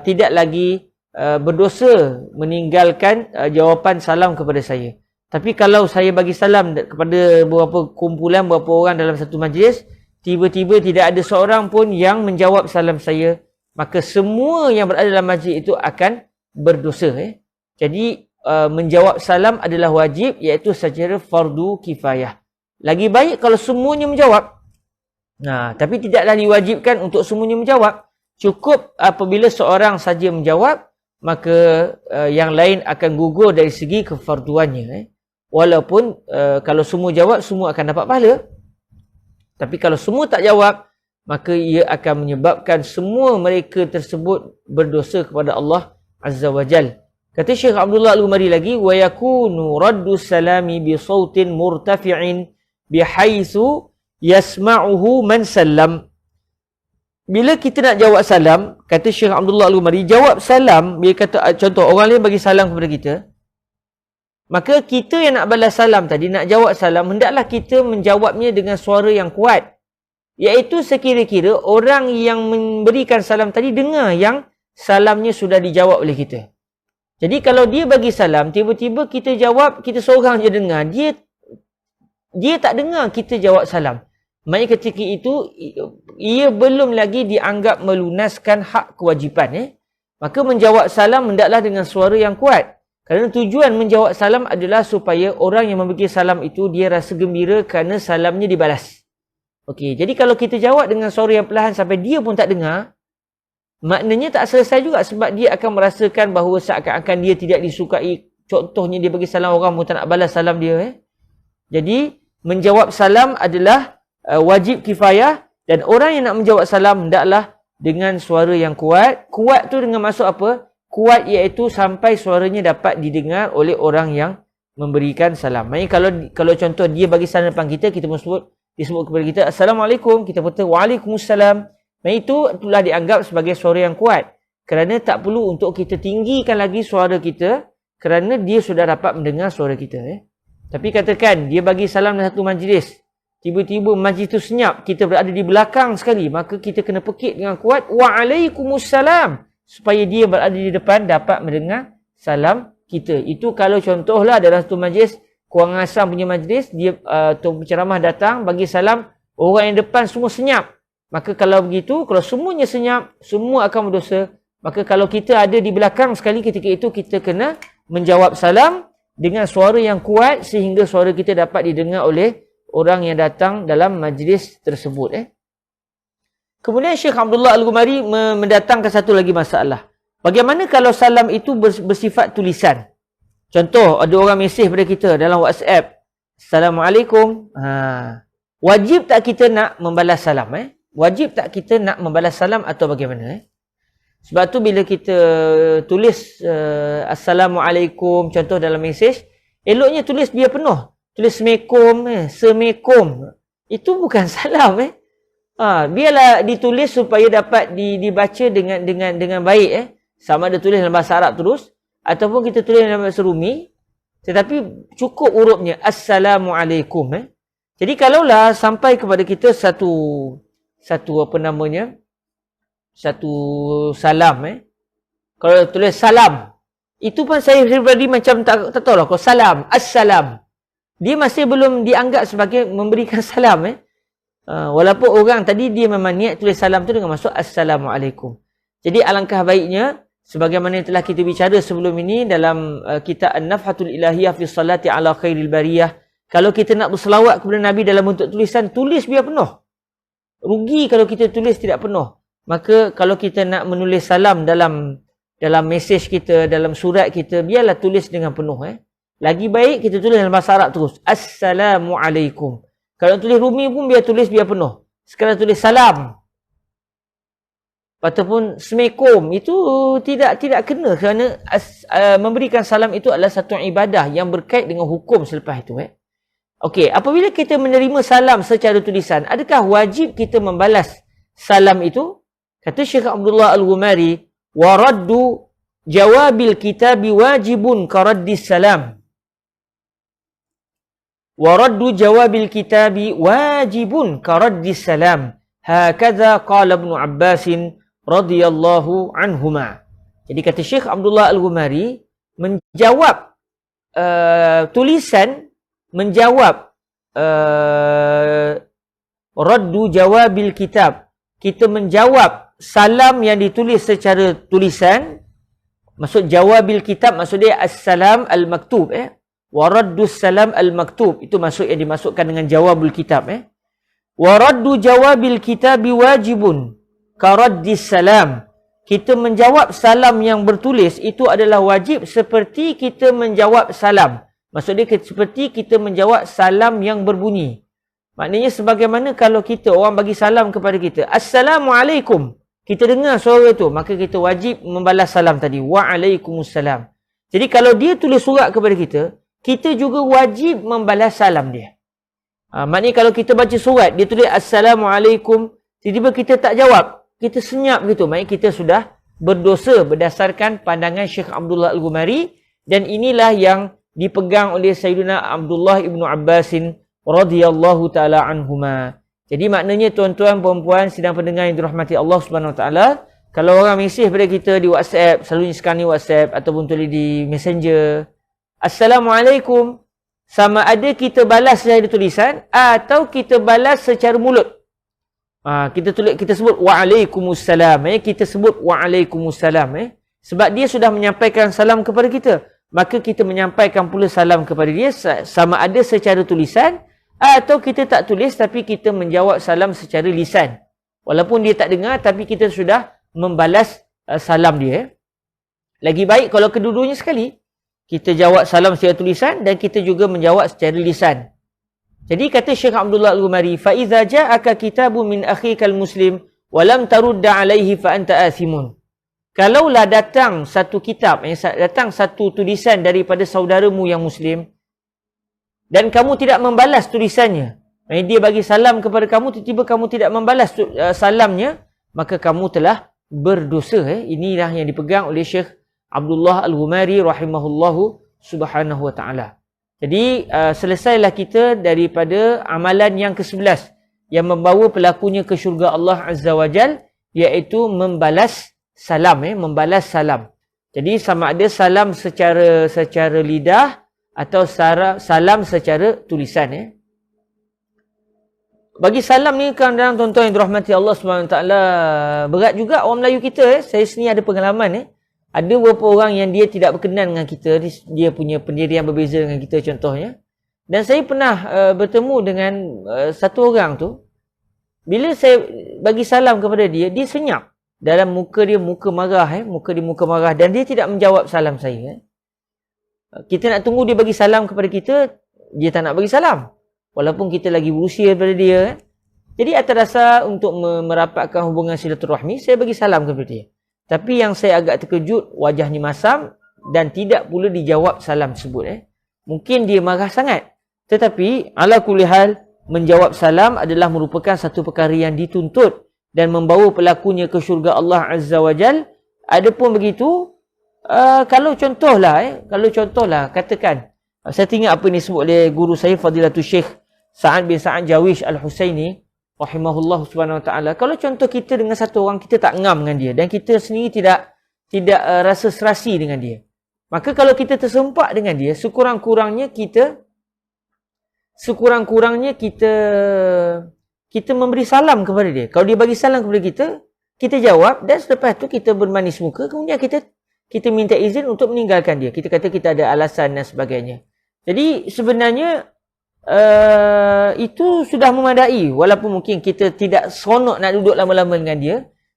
tidak lagi berdosa meninggalkan jawapan salam kepada saya. Tapi kalau saya bagi salam kepada beberapa kumpulan, beberapa orang dalam satu majlis, tiba-tiba tidak ada seorang pun yang menjawab salam saya, maka semua yang berada dalam majlis itu akan berdosa. Jadi menjawab salam adalah wajib, iaitu secara fardu kifayah. Lagi baik kalau semuanya menjawab. Tapi tidaklah diwajibkan untuk semuanya menjawab. Cukup apabila seorang saja menjawab, maka yang lain akan gugur dari segi kefarduannya. Walaupun kalau semua jawab, semua akan dapat pahala. Tapi kalau semua tak jawab, maka ia akan menyebabkan semua mereka tersebut berdosa kepada Allah Azza wa Jal. Kata Syekh Abdullah Al-Ghumari lagi, wa yakunu raddu salami bi sautin murtafi'in bihaitsu yasma'uhu man sallam. Bila kita nak jawab salam, kata Syekh Abdullah Al-Ghumari, jawab salam, bila kata contoh orang lain bagi salam kepada kita, maka kita yang nak balas salam tadi, nak jawab salam, hendaklah kita menjawabnya dengan suara yang kuat. Iaitu sekira-kira orang yang memberikan salam tadi dengar yang salamnya sudah dijawab oleh kita. Jadi kalau dia bagi salam, tiba-tiba kita jawab, kita seorang je dengar, dia tak dengar kita jawab salam. Maknanya ketika itu, ia belum lagi dianggap melunaskan hak kewajipan. Maka menjawab salam hendaklah dengan suara yang kuat. Kerana tujuan menjawab salam adalah supaya orang yang memberi salam itu, dia rasa gembira kerana salamnya dibalas. Okey, jadi kalau kita jawab dengan suara yang perlahan sampai dia pun tak dengar, maknanya tak selesai juga, sebab dia akan merasakan bahawa seakan-akan dia tidak disukai. Contohnya dia bagi salam, orang pun tak nak balas salam dia. Jadi menjawab salam adalah wajib kifayah, dan orang yang nak menjawab salam hendaklah dengan suara yang kuat. Kuat tu dengan maksud apa? Kuat iaitu sampai suaranya dapat didengar oleh orang yang memberikan salam. Maksudnya kalau contoh dia bagi salam depan kita, kita pun dia sebut kepada kita Assalamualaikum, kita kata Waalaikumsalam. Itulah dianggap sebagai suara yang kuat. Kerana tak perlu untuk kita tinggikan lagi suara kita, kerana dia sudah dapat mendengar suara kita. Tapi katakan dia bagi salam dalam satu majlis, tiba-tiba majlis itu senyap, kita berada di belakang sekali, maka kita kena pekik dengan kuat Waalaikumsalam, supaya dia berada di depan dapat mendengar salam kita. Itu kalau contohlah dalam satu majlis, Kurang Asam punya majlis, dia penceramah datang bagi salam, orang yang depan semua senyap. Maka kalau begitu, kalau semuanya senyap, semua akan berdosa. Maka kalau kita ada di belakang sekali ketika itu, kita kena menjawab salam dengan suara yang kuat sehingga suara kita dapat didengar oleh orang yang datang dalam majlis tersebut. Kemudian Syekh Abdullah Al-Ghumari mendatangkan satu lagi masalah. Bagaimana kalau salam itu bersifat tulisan? Contoh, ada orang mesej pada kita dalam WhatsApp, Assalamualaikum. Wajib tak kita nak membalas salam? Wajib tak kita nak membalas salam atau bagaimana? Sebab tu bila kita tulis Assalamualaikum, contoh dalam mesej, eloknya tulis biar penuh. Tulis Assalamualaikum. Itu bukan salam. Biarlah ditulis supaya dapat dibaca dengan baik. Sama ada tulis dalam bahasa Arab terus, ataupun kita tulis dalam bahasa Rumi, tetapi cukup hurufnya Assalamualaikum. Jadi kalaulah sampai kepada kita satu salam, kalau tulis salam, itu pun saya pribadi macam tak tahu lah. Kalau salam, assalam, dia masih belum dianggap sebagai memberikan salam. Walaupun orang tadi dia memang niat tulis salam tu dengan maksud Assalamualaikum. Jadi alangkah baiknya, sebagaimana yang telah kita bicara sebelum ini dalam kitab An-Nafhatul Ilahiyah fi Salati ala Khairil Bariyah, kalau kita nak berselawat kepada Nabi dalam bentuk tulisan, tulis biar penuh. Rugi kalau kita tulis tidak penuh. Maka kalau kita nak menulis salam dalam mesej kita, dalam surat kita, biarlah tulis dengan penuh. Lagi baik kita tulis dalam bahasa Arab terus. Assalamualaikum. Kalau tulis Rumi pun tulis biar penuh. Sekarang tulis salam ataupun Assalamualaikum, itu tidak kena, kerana memberikan salam itu adalah satu ibadah yang berkait dengan hukum selepas itu. Okey, apabila kita menerima salam secara tulisan, adakah wajib kita membalas salam itu? Kata Syekh Abdullah Al-Ghumari, wa raddu jawabil kitabi wajibun karaddis salam. Wa raddu jawabil kitabi wajibun karaddis salam. Hakadha qala Ibn Abbas radhiyallahu anhuma. Jadi kata Syekh Abdullah Al-Ghumari, menjawab tulisan, menjawab raddu jawabil kitab, kita menjawab salam yang ditulis secara tulisan. Maksud jawabil kitab, maksud dia as-salam al-maktub. Wa raddu salam al-maktub, itu maksud yang dimasukkan dengan jawabul kitab. Wa raddu jawabil kitabi wajibun karaddis salam. Kita menjawab salam yang bertulis itu adalah wajib seperti kita menjawab salam. Maksud dia seperti kita menjawab salam yang berbunyi. Maknanya sebagaimana kalau kita, orang bagi salam kepada kita, Assalamualaikum. kita dengar suara tu, maka kita wajib membalas salam tadi. Waalaikumsalam. Jadi kalau dia tulis surat kepada kita, kita juga wajib membalas salam dia. Maknanya kalau kita baca surat, dia tulis Assalamualaikum, tiba-tiba kita tak jawab, kita senyap gitu, maknanya kita sudah berdosa berdasarkan pandangan Syekh Abdullah Al-Ghumari, dan inilah yang dipegang oleh Sayyidina Abdullah ibnu Abbasin radhiyallahu taala anhuma. Jadi maknanya tuan-tuan puan-puan sidang pendengar yang dirahmati Allah Subhanahu wa taala, kalau orang mesej pada kita di WhatsApp, selalunya sekarang ni WhatsApp ataupun tulis di Messenger, Assalamualaikum, sama ada kita balas secara tulisan atau kita balas secara mulut. Kita sebut Waalaikumsalam, kita sebut Waalaikumsalam, sebab dia sudah menyampaikan salam kepada kita, maka kita menyampaikan pula salam kepada dia sama ada secara tulisan atau kita tak tulis tapi kita menjawab salam secara lisan. Walaupun dia tak dengar tapi kita sudah membalas salam dia. Lagi baik kalau kedua-duanya sekali. Kita jawab salam secara tulisan dan kita juga menjawab secara lisan. Jadi kata Syekh Abdullah Al-Ghumari, fa idza ja'aka kitabun min akhikal muslim wa lam tarudda alaihi fa anta athimun. Kalaulah datang satu kitab, datang satu tulisan daripada saudaramu yang muslim dan kamu tidak membalas tulisannya, dia bagi salam kepada kamu, tiba-tiba kamu tidak membalas salamnya, maka kamu telah berdosa. Inilah yang dipegang oleh Syekh Abdullah Al-Ghumari rahimahullahu subhanahu wa ta'ala. Jadi selesailah kita daripada amalan yang ke-11 yang membawa pelakunya ke syurga Allah Azza wa Jal, iaitu membalas salam. Membalas salam. Jadi sama ada salam secara lidah atau salam secara tulisan. Bagi salam ni kadang-kadang tuan-tuan yang dirahmati Allah Subhanahu wa taala, berat juga orang Melayu kita. Saya sendiri ada pengalaman. Ada beberapa orang yang dia tidak berkenan dengan kita, dia punya pendirian berbeza dengan kita contohnya. Dan saya pernah bertemu dengan satu orang tu. Bila saya bagi salam kepada dia, dia senyap. Dalam muka dia muka marah, muka dia muka marah, dan dia tidak menjawab salam saya. Kita nak tunggu dia bagi salam kepada kita, dia tak nak bagi salam. Walaupun kita lagi berusia daripada dia. Jadi atas dasar untuk merapatkan hubungan silaturahmi, saya bagi salam kepada dia. Tapi yang saya agak terkejut, wajahnya masam dan tidak pula dijawab salam tersebut. Mungkin dia marah sangat. Tetapi ala kulli hal, menjawab salam adalah merupakan satu perkara yang dituntut dan membawa pelakunya ke syurga Allah Azza wa Jal. Adapun begitu, kalau contohlah katakan, saya teringat apa yang disebut oleh guru saya Fadilatul Syekh Sa'ad bin Sa'ad Jawish Al-Husaini rahimahullah subhanahu wa ta'ala. Kalau contoh kita dengan satu orang, kita tak ngam dengan dia dan kita sendiri tidak rasa serasi dengan dia, maka kalau kita tersempak dengan dia, sekurang-kurangnya kita memberi salam kepada dia. Kalau dia bagi salam kepada kita, kita jawab, dan selepas tu kita bermanis muka, kemudian kita minta izin untuk meninggalkan dia. Kita kata kita ada alasan dan sebagainya. Jadi sebenarnya itu sudah memadai, walaupun mungkin kita tidak seronok nak duduk lama-lama dengan dia.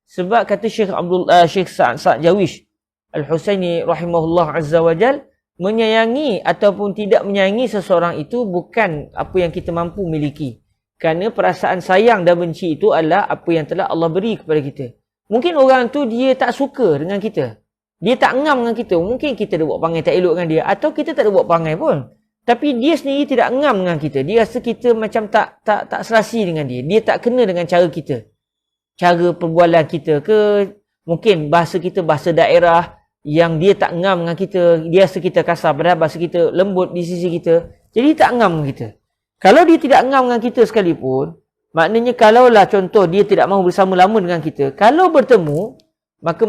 Sebab kata Syekh Sa'ad Jawish Al-Husaini rahimahullah azza wa jal, menyayangi ataupun tidak menyayangi seseorang itu bukan apa yang kita mampu miliki. Kerana perasaan sayang dan benci itu adalah apa yang telah Allah beri kepada kita. Mungkin orang tu dia tak suka dengan kita, dia tak ngam dengan kita. Mungkin kita ada buat perangai tak elok dengan dia, atau kita tak ada buat perangai pun, tapi dia sendiri tidak ngam dengan kita. Dia rasa kita macam tak serasi dengan dia. Dia tak kena dengan cara kita, cara perbualan kita ke, mungkin bahasa kita bahasa daerah yang dia tak ngam dengan kita. Dia rasa kita kasar padahal bahasa kita lembut di sisi kita. Jadi tak ngam dengan kita. Kalau dia tidak ngam dengan kita sekalipun, maknanya kalaulah contoh dia tidak mahu bersama lama dengan kita, kalau bertemu, maka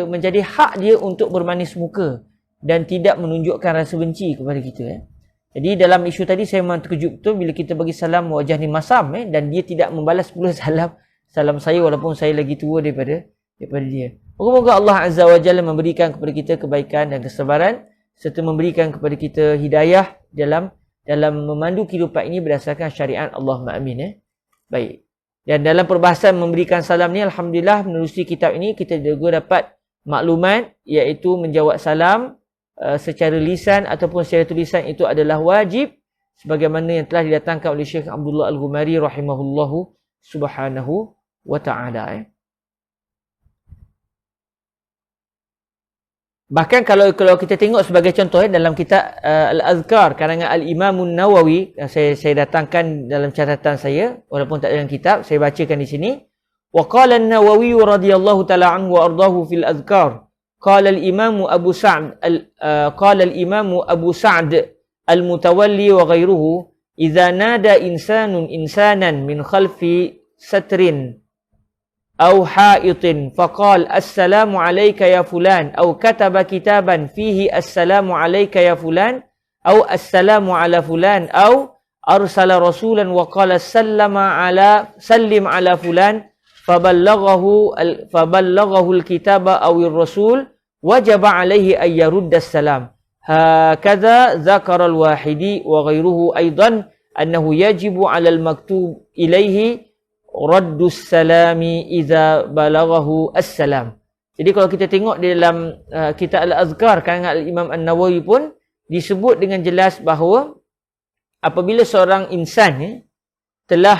menjadi hak dia untuk bermanis muka dan tidak menunjukkan rasa benci kepada kita. Jadi dalam isu tadi saya memang terkejut betul bila kita bagi salam wajah ni masam, dan dia tidak membalas pula salam saya walaupun saya lagi tua daripada dia. Moga-moga Allah Azza wa Jalla memberikan kepada kita kebaikan dan kesabaran serta memberikan kepada kita hidayah dalam memandu kehidupan ini berdasarkan syariat. Allahumma amin. Baik. Dan dalam perbahasan memberikan salam ni, alhamdulillah menerusi kitab ini kita juga dapat maklumat, iaitu menjawab salam secara lisan ataupun secara tulisan itu adalah wajib, sebagaimana yang telah didatangkan oleh Syekh Abdullah Al-Ghumari rahimahullahu subhanahu wa ta'ala. Bahkan kalau kita tengok sebagai contoh dalam kitab Al-Azkar karangan Al-Imam Nawawi, saya datangkan dalam catatan saya walaupun tak dalam kitab, saya bacakan di sini. Wa qala An-Nawawi radhiyallahu ta'ala anhu wa ardahu fil Azkar. Qala al-Imam Abu Sa'd Al-Mutawalli wa ghairuhu idza nada insanan min khalfi satrin أو حائط فقال السلام عليك يا فلان أو كتب كتابا فيه السلام عليك يا فلان أو السلام على فلان أو أرسل رسولا وقال سلم سلم على فلان فبلغه الكتاب أو الرسول وجب عليه أن يرد السلام هكذا ذكر الواحدي وغيره أيضا أنه يجب على المكتوب إليه raddus salami idza balaghahu assalam. Jadi kalau kita tengok di dalam kitab Al-Azkar karangan Al-Imam An-Nawawi pun disebut dengan jelas bahawa apabila seorang insan telah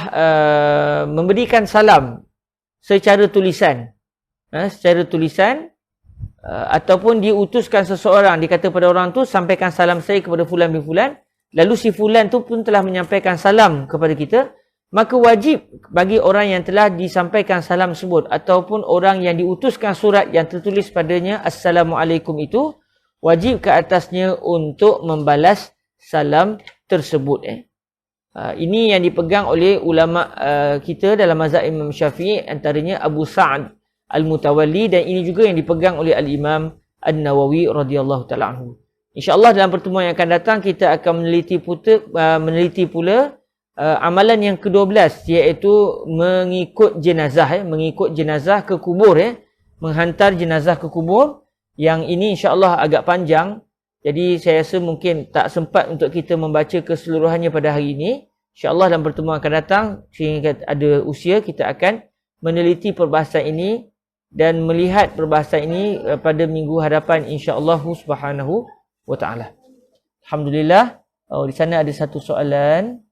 memberikan salam secara tulisan, ataupun diutuskan seseorang, dikata pada orang tu sampaikan salam saya kepada fulan bin fulan, lalu si fulan tu pun telah menyampaikan salam kepada kita, maka wajib bagi orang yang telah disampaikan salam tersebut ataupun orang yang diutuskan surat yang tertulis padanya Assalamualaikum itu, wajib ke atasnya untuk membalas salam tersebut. Ini yang dipegang oleh ulama kita dalam mazhab Imam Syafi'i, antaranya Abu Sa'd Al-Mutawalli, dan ini juga yang dipegang oleh Al-Imam An-Nawawi radhiyallahu ta'ala anhu. InsyaAllah dalam pertemuan yang akan datang kita akan meneliti pula amalan yang ke-12, iaitu mengikut jenazah ke kubur, menghantar jenazah ke kubur. Yang ini insya-Allah agak panjang, jadi saya rasa mungkin tak sempat untuk kita membaca keseluruhannya pada hari ini. Insya-Allah dalam pertemuan akan datang, sehingga ada usia, kita akan meneliti perbahasan ini dan melihat perbahasan ini pada minggu hadapan insya-Allah subhanahu wa ta'ala. Alhamdulillah. Di sana ada satu soalan.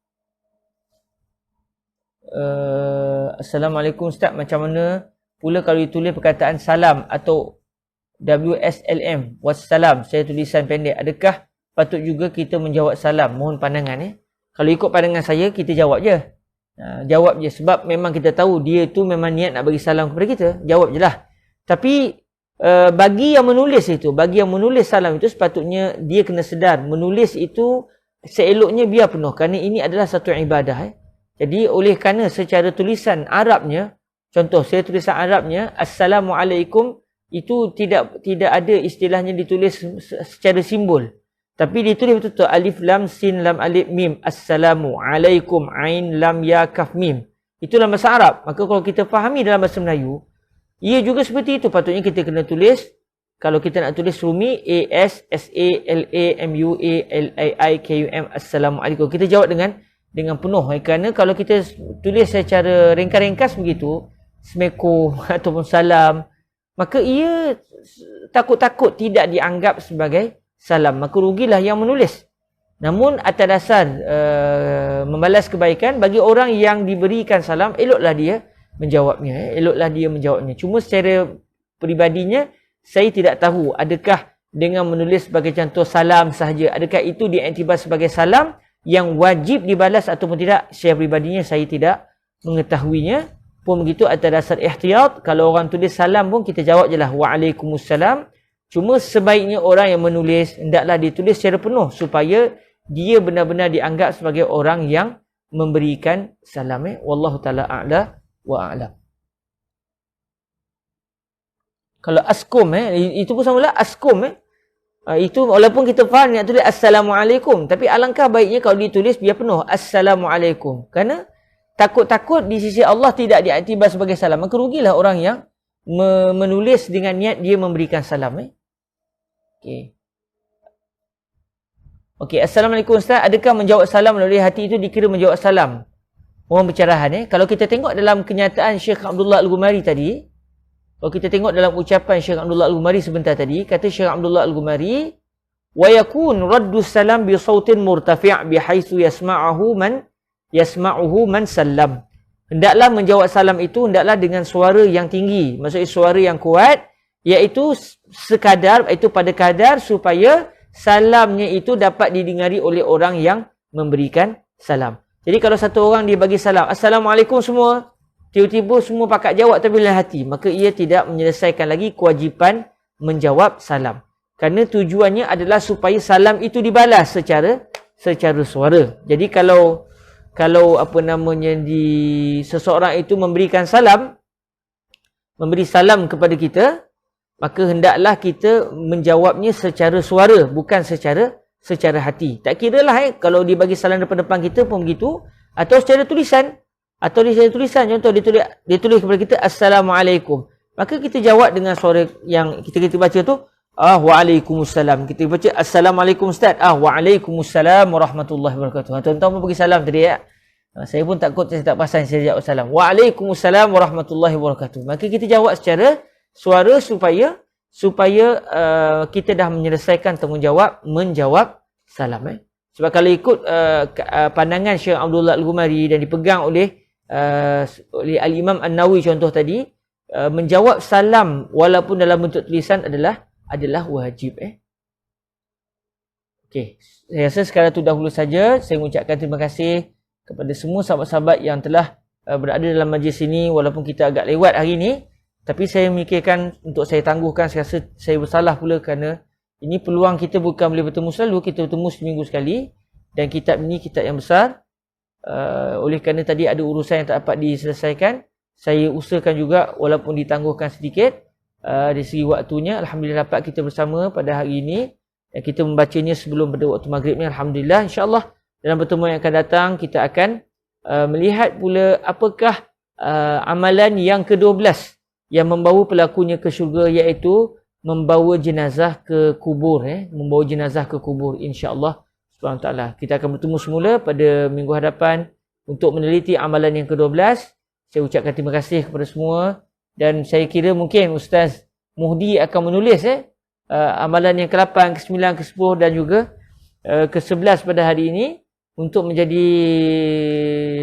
Assalamualaikum Ustaz, macam mana pula kalau ditulis perkataan salam atau WSLM, wassalam, saya tulisan pendek, adakah patut juga kita menjawab salam? Mohon pandangan. Kalau ikut pandangan saya, kita jawab je. Jawab je, sebab memang kita tahu dia tu memang niat nak bagi salam kepada kita, jawab je lah. Tapi bagi yang menulis salam itu, sepatutnya dia kena sedar menulis itu seeloknya biar penuh, kerana ini adalah satu ibadah. Jadi oleh kerana secara tulisan Arabnya, contoh saya tulisan Arabnya Assalamualaikum, itu tidak ada istilahnya ditulis secara simbol, tapi ditulis betul-betul alif lam sin lam alif mim, Assalamu alaikum ain lam ya kaf mim. Itu dalam bahasa Arab. Maka kalau kita fahami dalam bahasa Melayu, ia juga seperti itu. Patutnya kita kena tulis, kalau kita nak tulis Rumi, ASSALAMUALAIKUM, Assalamualaikum, kita jawab dengan penuh. Kerana kalau kita tulis secara ringkas-ringkas begitu, Assalamualaikum ataupun salam, maka ia takut-takut tidak dianggap sebagai salam, maka rugilah yang menulis. Namun atas dasar membalas kebaikan bagi orang yang diberikan salam, eloklah dia menjawabnya. Cuma secara peribadinya saya tidak tahu adakah dengan menulis sebagai contoh salam sahaja, adakah itu diiktibar sebagai salam yang wajib dibalas ataupun tidak. Secara peribadinya saya tidak mengetahuinya. Pun begitu, atas dasar ihtiyat, kalau orang tulis salam pun kita jawab je lah Waalaikumsalam. Cuma sebaiknya orang yang menulis hendaklah ditulis secara penuh supaya dia benar-benar dianggap sebagai orang yang memberikan salam. Wallahu ta'ala a'la wa a'lam. Kalau askum, itu pun samalah askum. Itu walaupun kita faham nak tulis Assalamualaikum, tapi alangkah baiknya kalau ditulis biar penuh Assalamualaikum. Kerana takut-takut di sisi Allah tidak diiktibar sebagai salam, maka rugilah orang yang menulis dengan niat dia memberikan salam. Okey, Assalamualaikum Ustaz, adakah menjawab salam melalui hati itu dikira menjawab salam? Mohon pencerahan. Kalau kita tengok dalam kenyataan Syekh Abdullah Al-Ghumari tadi, kalau kita tengok dalam ucapan Syekh Abdullah Al-Ghumari sebentar tadi, kata Syekh Abdullah Al-Ghumari, wa yakun raddus salam bi sautin murtafi' bihaitsu yasma'uhu man sallam. Hendaklah menjawab salam itu hendaklah dengan suara yang tinggi, maksudnya suara yang kuat, Iaitu sekadar, itu pada kadar supaya salamnya itu dapat didengari oleh orang yang memberikan salam. Jadi kalau satu orang dia bagi salam, Assalamualaikum semua, tiba-tiba semua pakat jawab tapi dalam hati, maka ia tidak menyelesaikan lagi kewajipan menjawab salam. Kerana tujuannya adalah supaya salam itu dibalas secara suara. Jadi kalau apa namanya seseorang itu memberikan salam, memberi salam kepada kita, maka hendaklah kita menjawabnya secara suara, bukan secara hati. Tak kira lah kalau dia bagi salam depan-depan kita pun begitu, atau secara tulisan. Atau dia secara tulisan, contoh dia tulis kepada kita Assalamualaikum. Maka kita jawab dengan suara yang kita baca tu, Waalaikumsalam. Kita baca Assalamualaikum Ustaz. Waalaikumsalam warahmatullahi wabarakatuh. Tuan-tuan pun bagi salam tadi ya. Saya pun takut saya tak perasan saya jawab salam. Waalaikumsalam warahmatullahi wabarakatuh. Maka kita jawab secara suara supaya kita dah menyelesaikan tanggungjawab menjawab salam. Sebab kalau ikut pandangan Syekh Abdullah Al-Ghumari dan dipegang oleh Al-Imam An-Nawawi contoh tadi, menjawab salam walaupun dalam bentuk tulisan adalah wajib. Okey, saya rasa sekarang tu dahulu saja. Saya mengucapkan terima kasih kepada semua sahabat-sahabat yang telah berada dalam majlis ini walaupun kita agak lewat hari ini. Tapi saya memikirkan untuk saya tangguhkan, saya rasa saya bersalah pula kerana ini peluang kita bukan boleh bertemu selalu, kita bertemu seminggu sekali. Dan kitab ini kitab yang besar. Oleh kerana tadi ada urusan yang tak dapat diselesaikan, saya usahakan juga walaupun ditangguhkan sedikit dari segi waktunya. Alhamdulillah dapat kita bersama pada hari ini. Dan kita membacanya sebelum pada waktu maghrib ni. Alhamdulillah, insyaAllah dalam pertemuan yang akan datang kita akan melihat pula apakah amalan yang ke-12 yang membawa pelakunya ke syurga, iaitu membawa jenazah ke kubur. Membawa jenazah ke kubur, insya-Allah subhanahu wa ta'ala. Kita akan bertemu semula pada minggu hadapan untuk meneliti amalan yang ke-12. Saya ucapkan terima kasih kepada semua. Dan saya kira mungkin Ustaz Muhdi akan menulis amalan yang ke-8, ke-9, ke-10 dan juga ke-11 pada hari ini untuk menjadi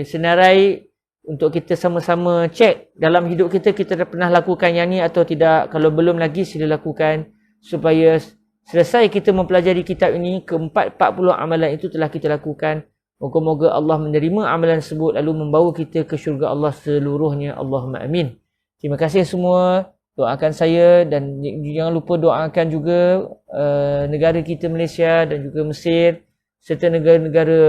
senarai untuk kita sama-sama cek dalam hidup kita dah pernah lakukan yang ni atau tidak. Kalau belum lagi sila lakukan supaya selesai kita mempelajari kitab ini, ke-40 amalan itu telah kita lakukan. Moga-moga Allah menerima amalan tersebut lalu membawa kita ke syurga Allah seluruhnya. Allahumma amin. Terima kasih semua. Doakan saya dan jangan lupa doakan juga negara kita Malaysia dan juga Mesir serta negara-negara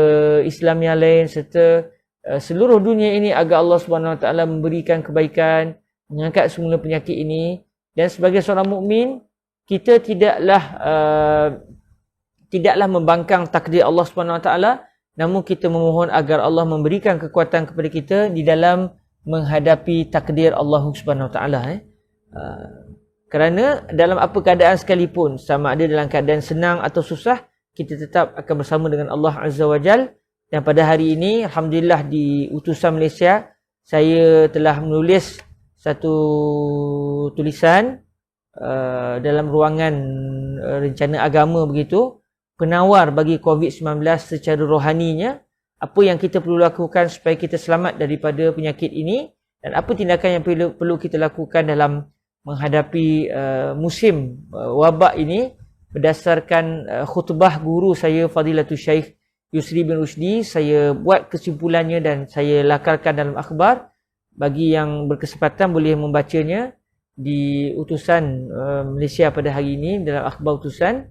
Islam yang lain serta seluruh dunia ini agar Allah Subhanahu Wa Taala memberikan kebaikan, mengangkat semula penyakit ini. Dan sebagai seorang mukmin, kita tidaklah membangkang takdir Allah Subhanahu Wa Taala, namun kita memohon agar Allah memberikan kekuatan kepada kita di dalam menghadapi takdir Allah Subhanahu Wa Taala. Kerana dalam apa keadaan sekalipun, sama ada dalam keadaan senang atau susah, kita tetap akan bersama dengan Allah Azza wa Jal. Dan pada hari ini, Alhamdulillah di Utusan Malaysia, saya telah menulis satu tulisan dalam ruangan rencana agama begitu, penawar bagi COVID-19 secara rohaninya, apa yang kita perlu lakukan supaya kita selamat daripada penyakit ini dan apa tindakan yang perlu kita lakukan dalam menghadapi musim wabak ini berdasarkan khutbah guru saya Fadilatul Syekh Yusri bin Rushdi. Saya buat kesimpulannya dan saya lakarkan dalam akhbar. Bagi yang berkesempatan boleh membacanya di Utusan Malaysia pada hari ini dalam akhbar Utusan.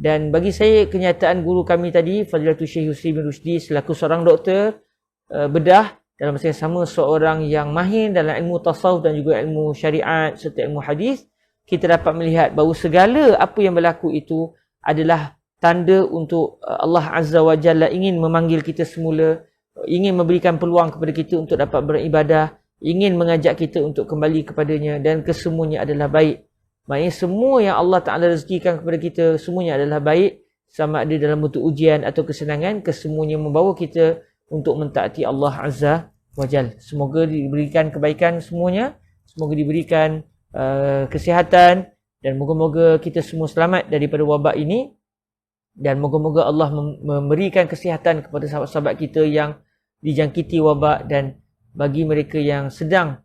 Dan bagi saya kenyataan guru kami tadi Fadilatul Syekh Yusri bin Rushdi selaku seorang doktor bedah, dalam masa yang sama seorang yang mahir dalam ilmu tasawuf dan juga ilmu syariat serta ilmu hadis, kita dapat melihat bahawa segala apa yang berlaku itu adalah tanda untuk Allah Azza wa Jalla ingin memanggil kita semula, ingin memberikan peluang kepada kita untuk dapat beribadah, ingin mengajak kita untuk kembali kepadanya, dan kesemuanya adalah baik. Maksudnya semua yang Allah Ta'ala rezekikan kepada kita, semuanya adalah baik, sama ada dalam bentuk ujian atau kesenangan, kesemuanya membawa kita untuk mentaati Allah Azza wa Jalla. Semoga diberikan kebaikan semuanya, semoga diberikan kesihatan, dan moga-moga kita semua selamat daripada wabak ini. Dan moga-moga Allah memberikan kesihatan kepada sahabat-sahabat kita yang dijangkiti wabak, dan bagi mereka yang sedang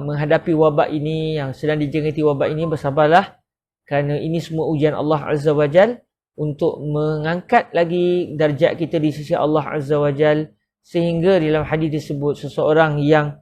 menghadapi wabak ini, yang sedang dijangkiti wabak ini, bersabarlah. Kerana ini semua ujian Allah Azza wa Jal untuk mengangkat lagi darjat kita di sisi Allah Azza wa Jal. Sehingga dalam hadis disebut seseorang yang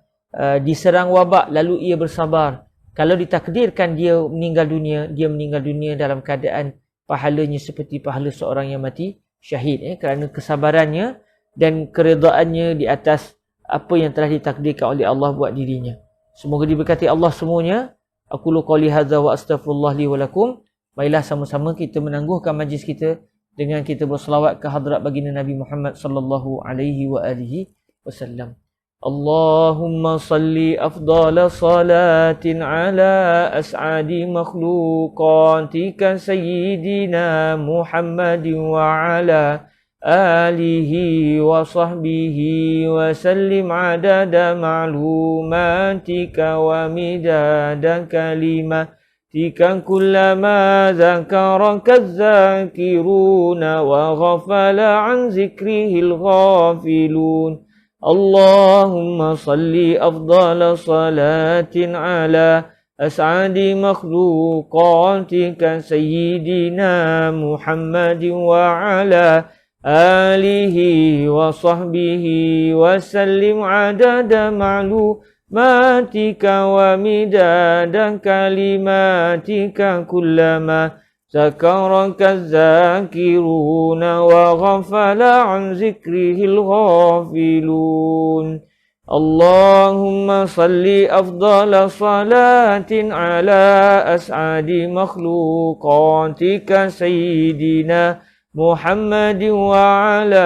diserang wabak lalu ia bersabar, kalau ditakdirkan dia meninggal dunia dalam keadaan pahalanya seperti pahala seorang yang mati syahid, kerana kesabarannya dan keredaannya di atas apa yang telah ditakdirkan oleh Allah buat dirinya. Semoga diberkati Allah semuanya. Aku qouli hadza wa astaghfirullah li wa lakum. Marilah sama-sama kita menangguhkan majlis kita dengan kita berselawat ke hadrat baginda Nabi Muhammad sallallahu alaihi wa alihi wasallam. Allahumma salli afdala salatin ala as'adi makhluqatika sayyidina Muhammadin wa ala alihi wa sahbihi wa sallim adada ma'lumatika wa midada kalimatika kullama zakaraka az-zakiruna wa ghafala an zikrihil ghafilun. Allahumma salli afdala salatin ala as'adi makhluqatika sayyidina Muhammadin wa ala alihi wa sahbihi wa sallim adada ma'lumatika wa midada kalimatika kullama zakaraka az-zakiruna wa ghafala an zikrihil ghafilun. Allahumma salli afdala salatin ala as'adi makhluqatika sayyidina Muhammadin wa ala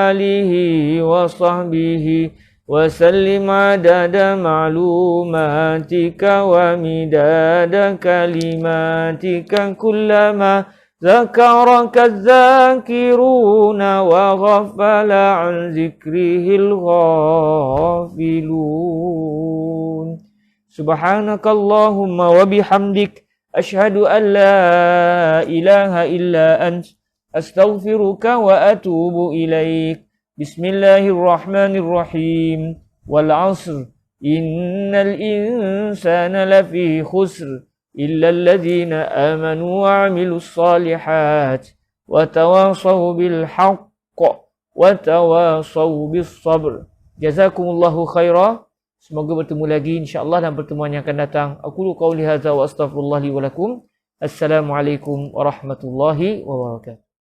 alihi wa sahbihi wa sallim adada ma'lumatika wa midada kalimatika kullama zakaraka az-zakiruna wa ghafala an zikrihil ghafilun. Subhanakallahumma wa bihamdik ashhadu an la ilaha illa ant astaghfiruka wa atubu ilaik. Bismillahirrahmanirrahim. Wal 'asr innal insana lafi khusr illa alladhina amanu wa 'amilus salihat wa tawasaw bil haqq wa tawasaw bis sabr. Jazakumullahu khaira. Semoga bertemu lagi insya-Allah dalam pertemuan yang akan datang. Aku qouli hadza wa astaghfirullah li wa lakum. Assalamualaikum warahmatullahi wabarakatuh.